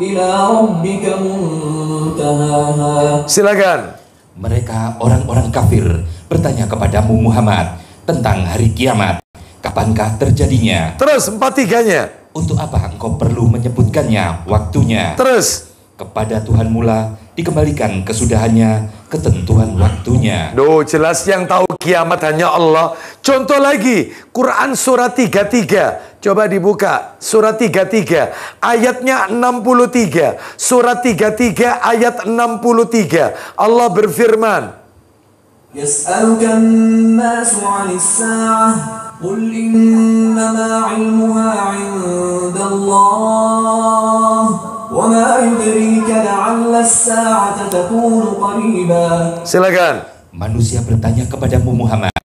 إلى ربك منتهاها. Silakan. Mereka orang-orang kafir bertanya kepadamu Muhammad tentang hari kiamat, kapankah terjadinya? Terus 43-nya. Untuk apa engkau perlu menyebutkannya waktunya? Terus. Kepada Tuhan mula dikembalikan kesudahannya, ketentuan waktunya. Duh, jelas yang tahu kiamat hanya Allah. Contoh lagi, Quran surat 33. Coba dibuka, surat 33, ayatnya 63. Surat 33, ayat 63. Allah berfirman, يسألك الناس عن الساعة قل إنما علمها عند الله وما يدريك لعل الساعة تكون قريبا. Silakan. Manusia bertanya kepadamu Muhammad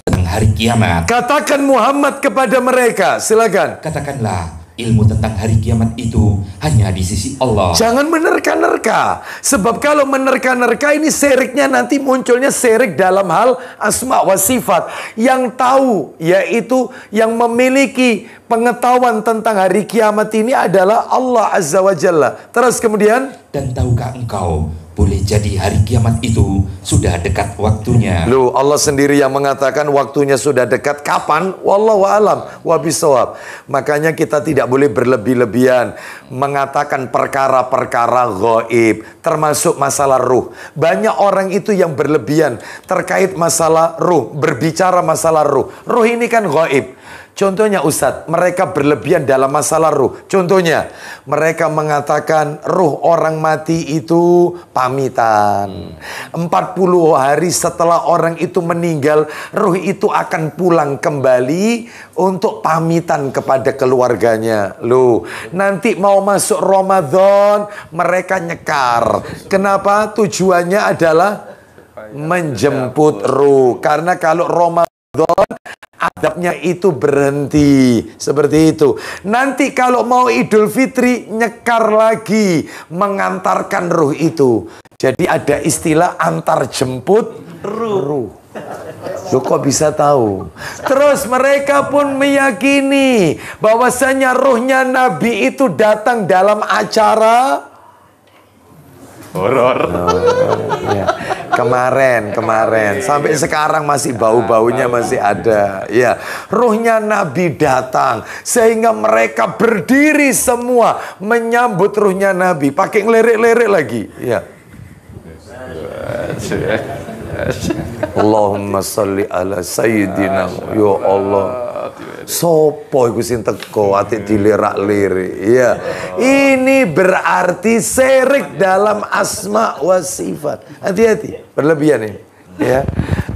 tentang hari kiamat. Katakan Muhammad kepada mereka, silakan. Katakanlah, ilmu tentang hari kiamat itu hanya di sisi Allah. Jangan menerka-nerka. Sebab kalau menerka-nerka ini syiriknya nanti munculnya syirik dalam hal asma wa sifat. Yang tahu, yaitu yang memiliki pengetahuan tentang hari kiamat ini adalah Allah Azza wa Jalla. Terus kemudian, dan tahukah engkau, boleh jadi hari kiamat itu sudah dekat waktunya. loh, Allah sendiri yang mengatakan waktunya sudah dekat. Kapan? Wallahu a'lam wa bishawab. Makanya kita tidak boleh berlebih-lebihan mengatakan perkara-perkara gaib, termasuk masalah ruh. Banyak orang itu yang berlebihan terkait masalah ruh, berbicara masalah ruh. Ruh ini kan gaib. Contohnya Ustadz, mereka berlebihan dalam masalah ruh. Contohnya, mereka mengatakan ruh orang mati itu pamitan. 40 hari setelah orang itu meninggal, ruh itu akan pulang kembali untuk pamitan kepada keluarganya. Loh, nanti mau masuk Ramadan, mereka nyekar. Kenapa? Tujuannya adalah menjemput ruh. Karena kalau Ramadan adabnya itu berhenti. Seperti itu. Nanti kalau mau Idul Fitri, nyekar lagi mengantarkan ruh itu. Jadi ada istilah antar jemput ruh. Loh, kok bisa tahu? Terus mereka pun meyakini bahwasanya ruhnya Nabi itu datang dalam acara Horor. Ya. Kemarin sampai sekarang masih bau-baunya masih ada. Ya, ruhnya Nabi datang sehingga mereka berdiri semua menyambut ruhnya Nabi pakai ngelirik-lirik lagi. Ya. Allahumma sholli ala sayyidina. Ya Allah. Sopo iku sing teko ati dilirak-lirik. Ya. Ini berarti syirik dalam asma wa sifat. Hati-hati, berlebihan ini. Ya.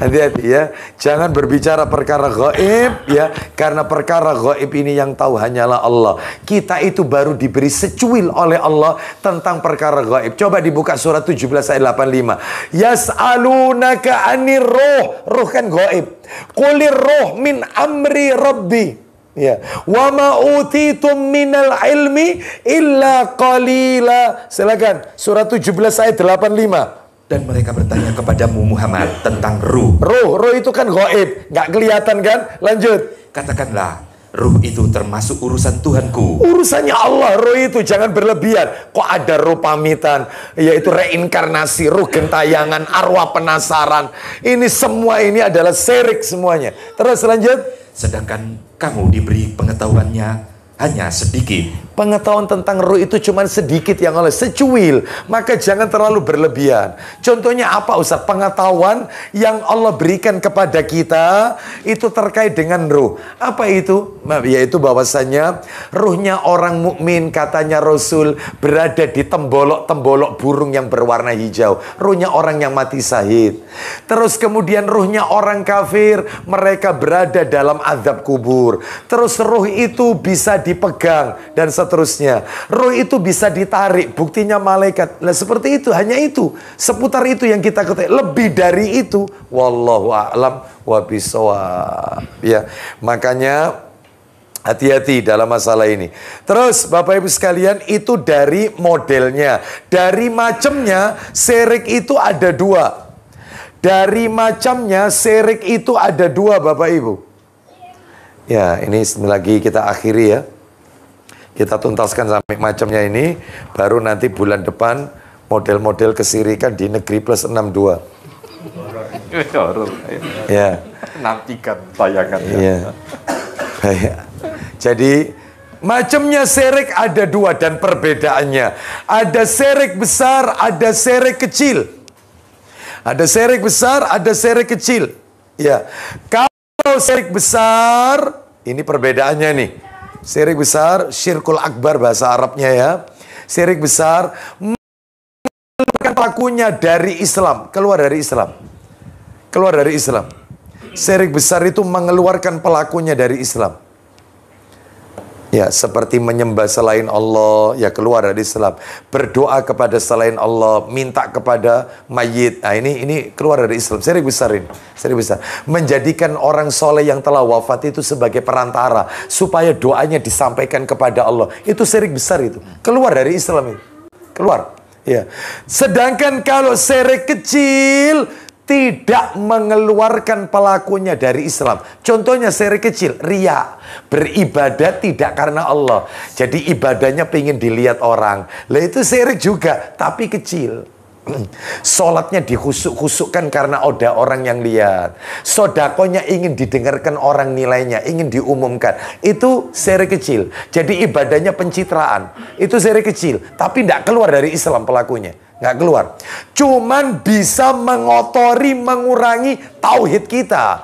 Hati-hati ya. Jangan berbicara perkara gaib ya, karena perkara gaib ini yang tahu hanyalah Allah. Kita itu baru diberi secuil oleh Allah tentang perkara gaib. Coba dibuka surat 17 ayat 85. Yas'alunaka 'anir ruh. Ruh kan gaib. Qulir ruh min amri rabbi. Ya. Wa ma utitum minal ilmi illa qalila. Silakan surat 17 ayat 85. Dan mereka bertanya kepadamu Muhammad tentang ruh. Ruh itu kan gaib, nggak kelihatan kan? Lanjut. Katakanlah, ruh itu termasuk urusan Tuhanku. Urusannya Allah, ruh itu jangan berlebihan. Kok ada ruh pamitan, yaitu reinkarnasi, ruh gentayangan, arwah penasaran. Ini semua ini adalah syirik semuanya. Terus lanjut. Sedangkan kamu diberi pengetahuannya hanya sedikit. Pengetahuan tentang ruh itu cuma sedikit yang oleh secuil. Maka jangan terlalu berlebihan. Contohnya apa Ustaz? Pengetahuan yang Allah berikan kepada kita itu terkait dengan ruh. Apa itu? Yaitu bahwasanya ruhnya orang mukmin, katanya Rasul, berada di tembolok-tembolok burung yang berwarna hijau. Ruhnya orang yang mati syahid. Terus kemudian ruhnya orang kafir, mereka berada dalam azab kubur. Terus ruh itu bisa dipegang dan seterusnya. Ruh itu bisa ditarik, buktinya malaikat. Nah seperti itu, hanya itu. Seputar itu yang kita ketahui. Lebih dari itu, wallahu a'lam wa bishawab. Ya, makanya hati-hati dalam masalah ini. Terus Bapak Ibu sekalian, itu dari modelnya. Dari macamnya, syirik itu ada dua. Dari macamnya, syirik itu ada dua Bapak Ibu. Ya, ini lagi kita akhiri ya. Kita tuntaskan sampai macamnya ini. Baru nanti bulan depan model-model kesirikan di Negeri Plus 62. Horor. Ya. Nantikan tayangannya. Ya. Baik. Jadi macamnya syirik ada dua dan perbedaannya. Ada syirik besar, ada syirik kecil. Ada syirik besar, ada syirik kecil. Ya. Kalau syirik besar, ini perbedaannya nih. Syirik besar, syirkul akbar bahasa Arabnya ya. Syirik besar mengeluarkan pelakunya dari Islam, keluar dari Islam. Keluar dari Islam. Syirik besar itu mengeluarkan pelakunya dari Islam. Ya, seperti menyembah selain Allah, ya keluar dari Islam. Berdoa kepada selain Allah, minta kepada mayit. Nah, ini keluar dari Islam. Syirik besar ini. Syirik besar. Menjadikan orang soleh yang telah wafat itu sebagai perantara supaya doanya disampaikan kepada Allah. Itu syirik besar itu. Keluar dari Islam itu. Keluar. Ya. Sedangkan kalau syirik kecil tidak mengeluarkan pelakunya dari Islam. Contohnya syirik kecil, riya. Beribadah tidak karena Allah. Jadi ibadahnya pengen dilihat orang. Lah itu syirik juga, tapi kecil. Sholatnya dihusuk-husukkan karena ada orang yang lihat. Sodakonya ingin didengarkan orang nilainya, ingin diumumkan. Itu syirik kecil. Jadi ibadahnya pencitraan. Itu syirik kecil, tapi tidak keluar dari Islam pelakunya. Nggak keluar. Cuman bisa mengotori, mengurangi tauhid kita.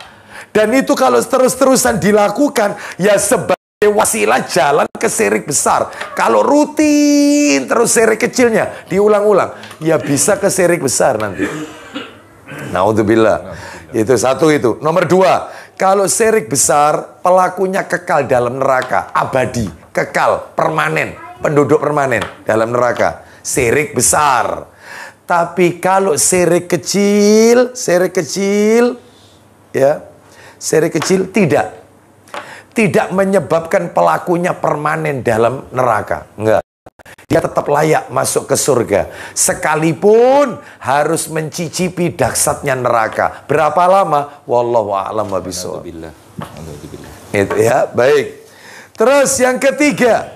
Dan itu kalau terus-terusan dilakukan, ya sebagai wasilah jalan ke syirik besar. Kalau rutin terus syirik kecilnya diulang-ulang, ya bisa ke syirik besar nanti. Naudzubillah. Itu satu itu. Nomor dua, kalau syirik besar, pelakunya kekal dalam neraka. Abadi, kekal, permanen. Penduduk permanen dalam neraka. Syirik besar. Tapi kalau syirik kecil ya, syirik kecil tidak menyebabkan pelakunya permanen dalam neraka. Enggak. Dia tetap layak masuk ke surga. Sekalipun harus mencicipi dahsyatnya neraka. Berapa lama? Wallahu a'lam bishawab. Itu ya, baik. Terus yang ketiga.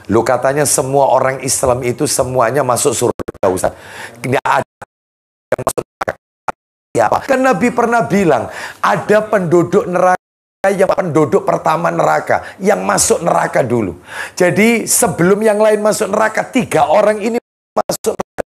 Lu katanya semua orang Islam itu semuanya masuk surga. Ustaz. Tidak ada yang masuk neraka. Siapa? Kan Nabi pernah bilang, ada penduduk neraka yang penduduk pertama neraka, yang masuk neraka dulu. Jadi sebelum yang lain masuk neraka, 3 orang ini masuk neraka.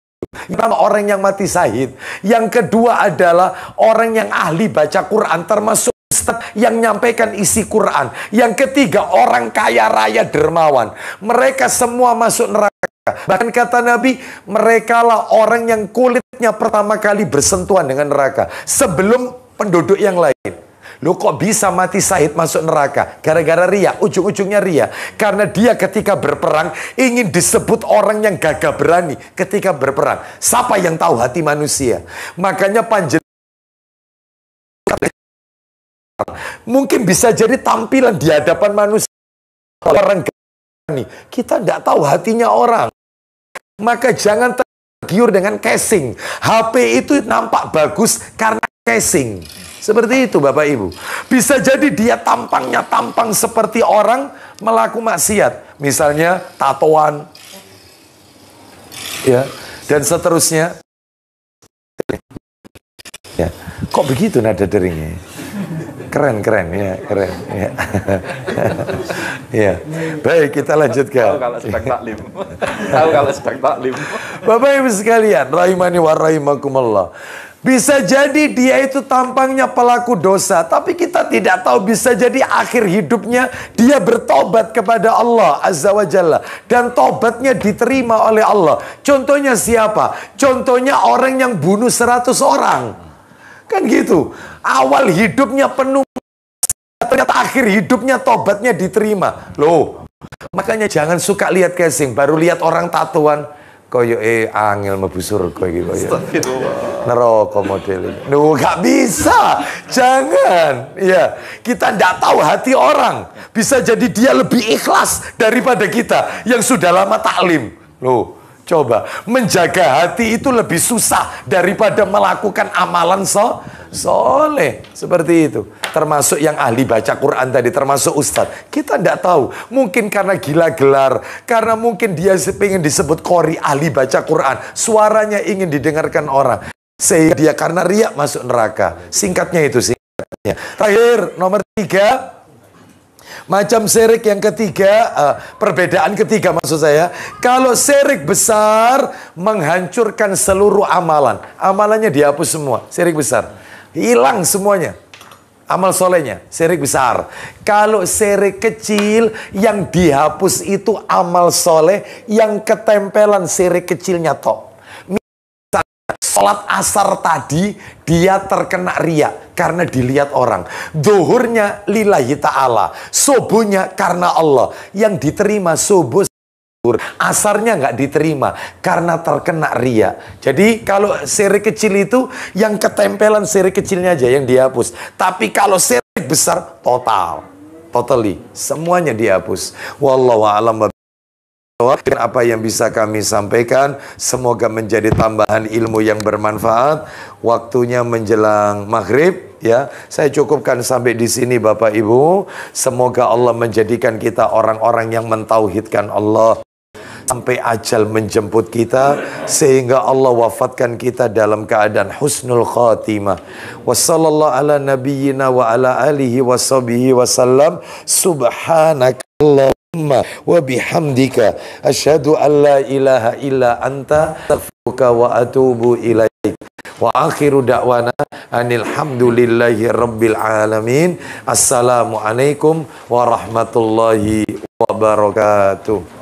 Yang pertama orang yang mati syahid. Yang kedua adalah orang yang ahli baca Quran, termasuk ustaz yang menyampaikan isi Quran. Yang ketiga orang kaya raya dermawan. Mereka semua masuk neraka. Bahkan kata Nabi, merekalah orang yang kulitnya pertama kali bersentuhan dengan neraka sebelum penduduk yang lain. Loh, kok bisa mati syahid masuk neraka? Gara-gara ria, ujung-ujungnya ria. Karena dia ketika berperang ingin disebut orang yang gagah berani ketika berperang. Siapa yang tahu hati manusia? Makanya panjenengan mungkin bisa jadi tampilan di hadapan manusia orang berani. Kita tidak tahu hatinya orang. Maka jangan tergiur dengan casing. HP itu nampak bagus karena casing. Seperti itu Bapak Ibu. Bisa jadi dia tampangnya tampang seperti orang melakukan maksiat. Misalnya tatoan. Ya, dan seterusnya. Ya. Kok begitu nada deringnya? Keren ya, keren ya. Ya. Baik, kita lanjutkan. Tahu kalau sedang taklim. Tahu kalau sedang taklim. Bapak Ibu sekalian, rahimani wa rahimakumullah. Bisa jadi dia itu tampangnya pelaku dosa, tapi kita tidak tahu, bisa jadi akhir hidupnya dia bertobat kepada Allah Azza wa Jalla, dan tobatnya diterima oleh Allah. Contohnya siapa? Contohnya orang yang bunuh 100 orang. Kan gitu. Awal hidupnya penuh, ternyata akhir hidupnya tobatnya diterima. Loh, makanya jangan suka lihat casing, baru lihat orang tatuan. Koyo angel mlebu surga iki koyo. Neraka model. Nuh, gak bisa. Jangan. Ya, kita ndak tahu hati orang. Bisa jadi dia lebih ikhlas daripada kita yang sudah lama taklim. Loh, coba menjaga hati itu lebih susah daripada melakukan amalan soleh. Seperti itu. Termasuk yang ahli baca Quran tadi, termasuk ustadz. Kita tidak tahu. Mungkin karena gila gelar. Karena mungkin dia ingin disebut qori, ahli baca Quran. Suaranya ingin didengarkan orang. Sehingga dia karena riak masuk neraka. Singkatnya itu, singkatnya. Terakhir, nomor 3. Macam syirik yang ketiga, perbedaan ketiga maksud saya. Kalau syirik besar menghancurkan seluruh amalan. Amalannya dihapus semua. Syirik besar. Hilang semuanya. Amal solehnya, syirik besar. Kalau syirik kecil, yang dihapus itu amal soleh yang ketempelan syirik kecilnya tok. Misalnya, sholat asar tadi, dia terkena riya karena dilihat orang. Zuhurnya lillahi ta'ala. Subuhnya karena Allah. Yang diterima subuh. Asarnya nggak diterima karena terkena ria. Jadi kalau syirik kecil itu yang ketempelan syirik kecilnya aja yang dihapus. Tapi kalau syirik besar totally semuanya dihapus. Wallahu a'lam. Apa yang bisa kami sampaikan semoga menjadi tambahan ilmu yang bermanfaat. Waktunya menjelang maghrib ya. Saya cukupkan sampai di sini Bapak Ibu. Semoga Allah menjadikan kita orang-orang yang mentauhidkan Allah sampai ajal menjemput kita, sehingga Allah wafatkan kita dalam keadaan husnul khatimah. Wassallallahu ala nabiyyina wa ala alihi wa sahbihi wasallam. Subhanakallahumma wa bihamdika asyhadu an la ilaha illa anta astaghfiruka wa atubu ilaik. Wa akhiru da'wana anil hamdulillahi rabbil alamin. Assalamualaikum warahmatullahi wabarakatuh.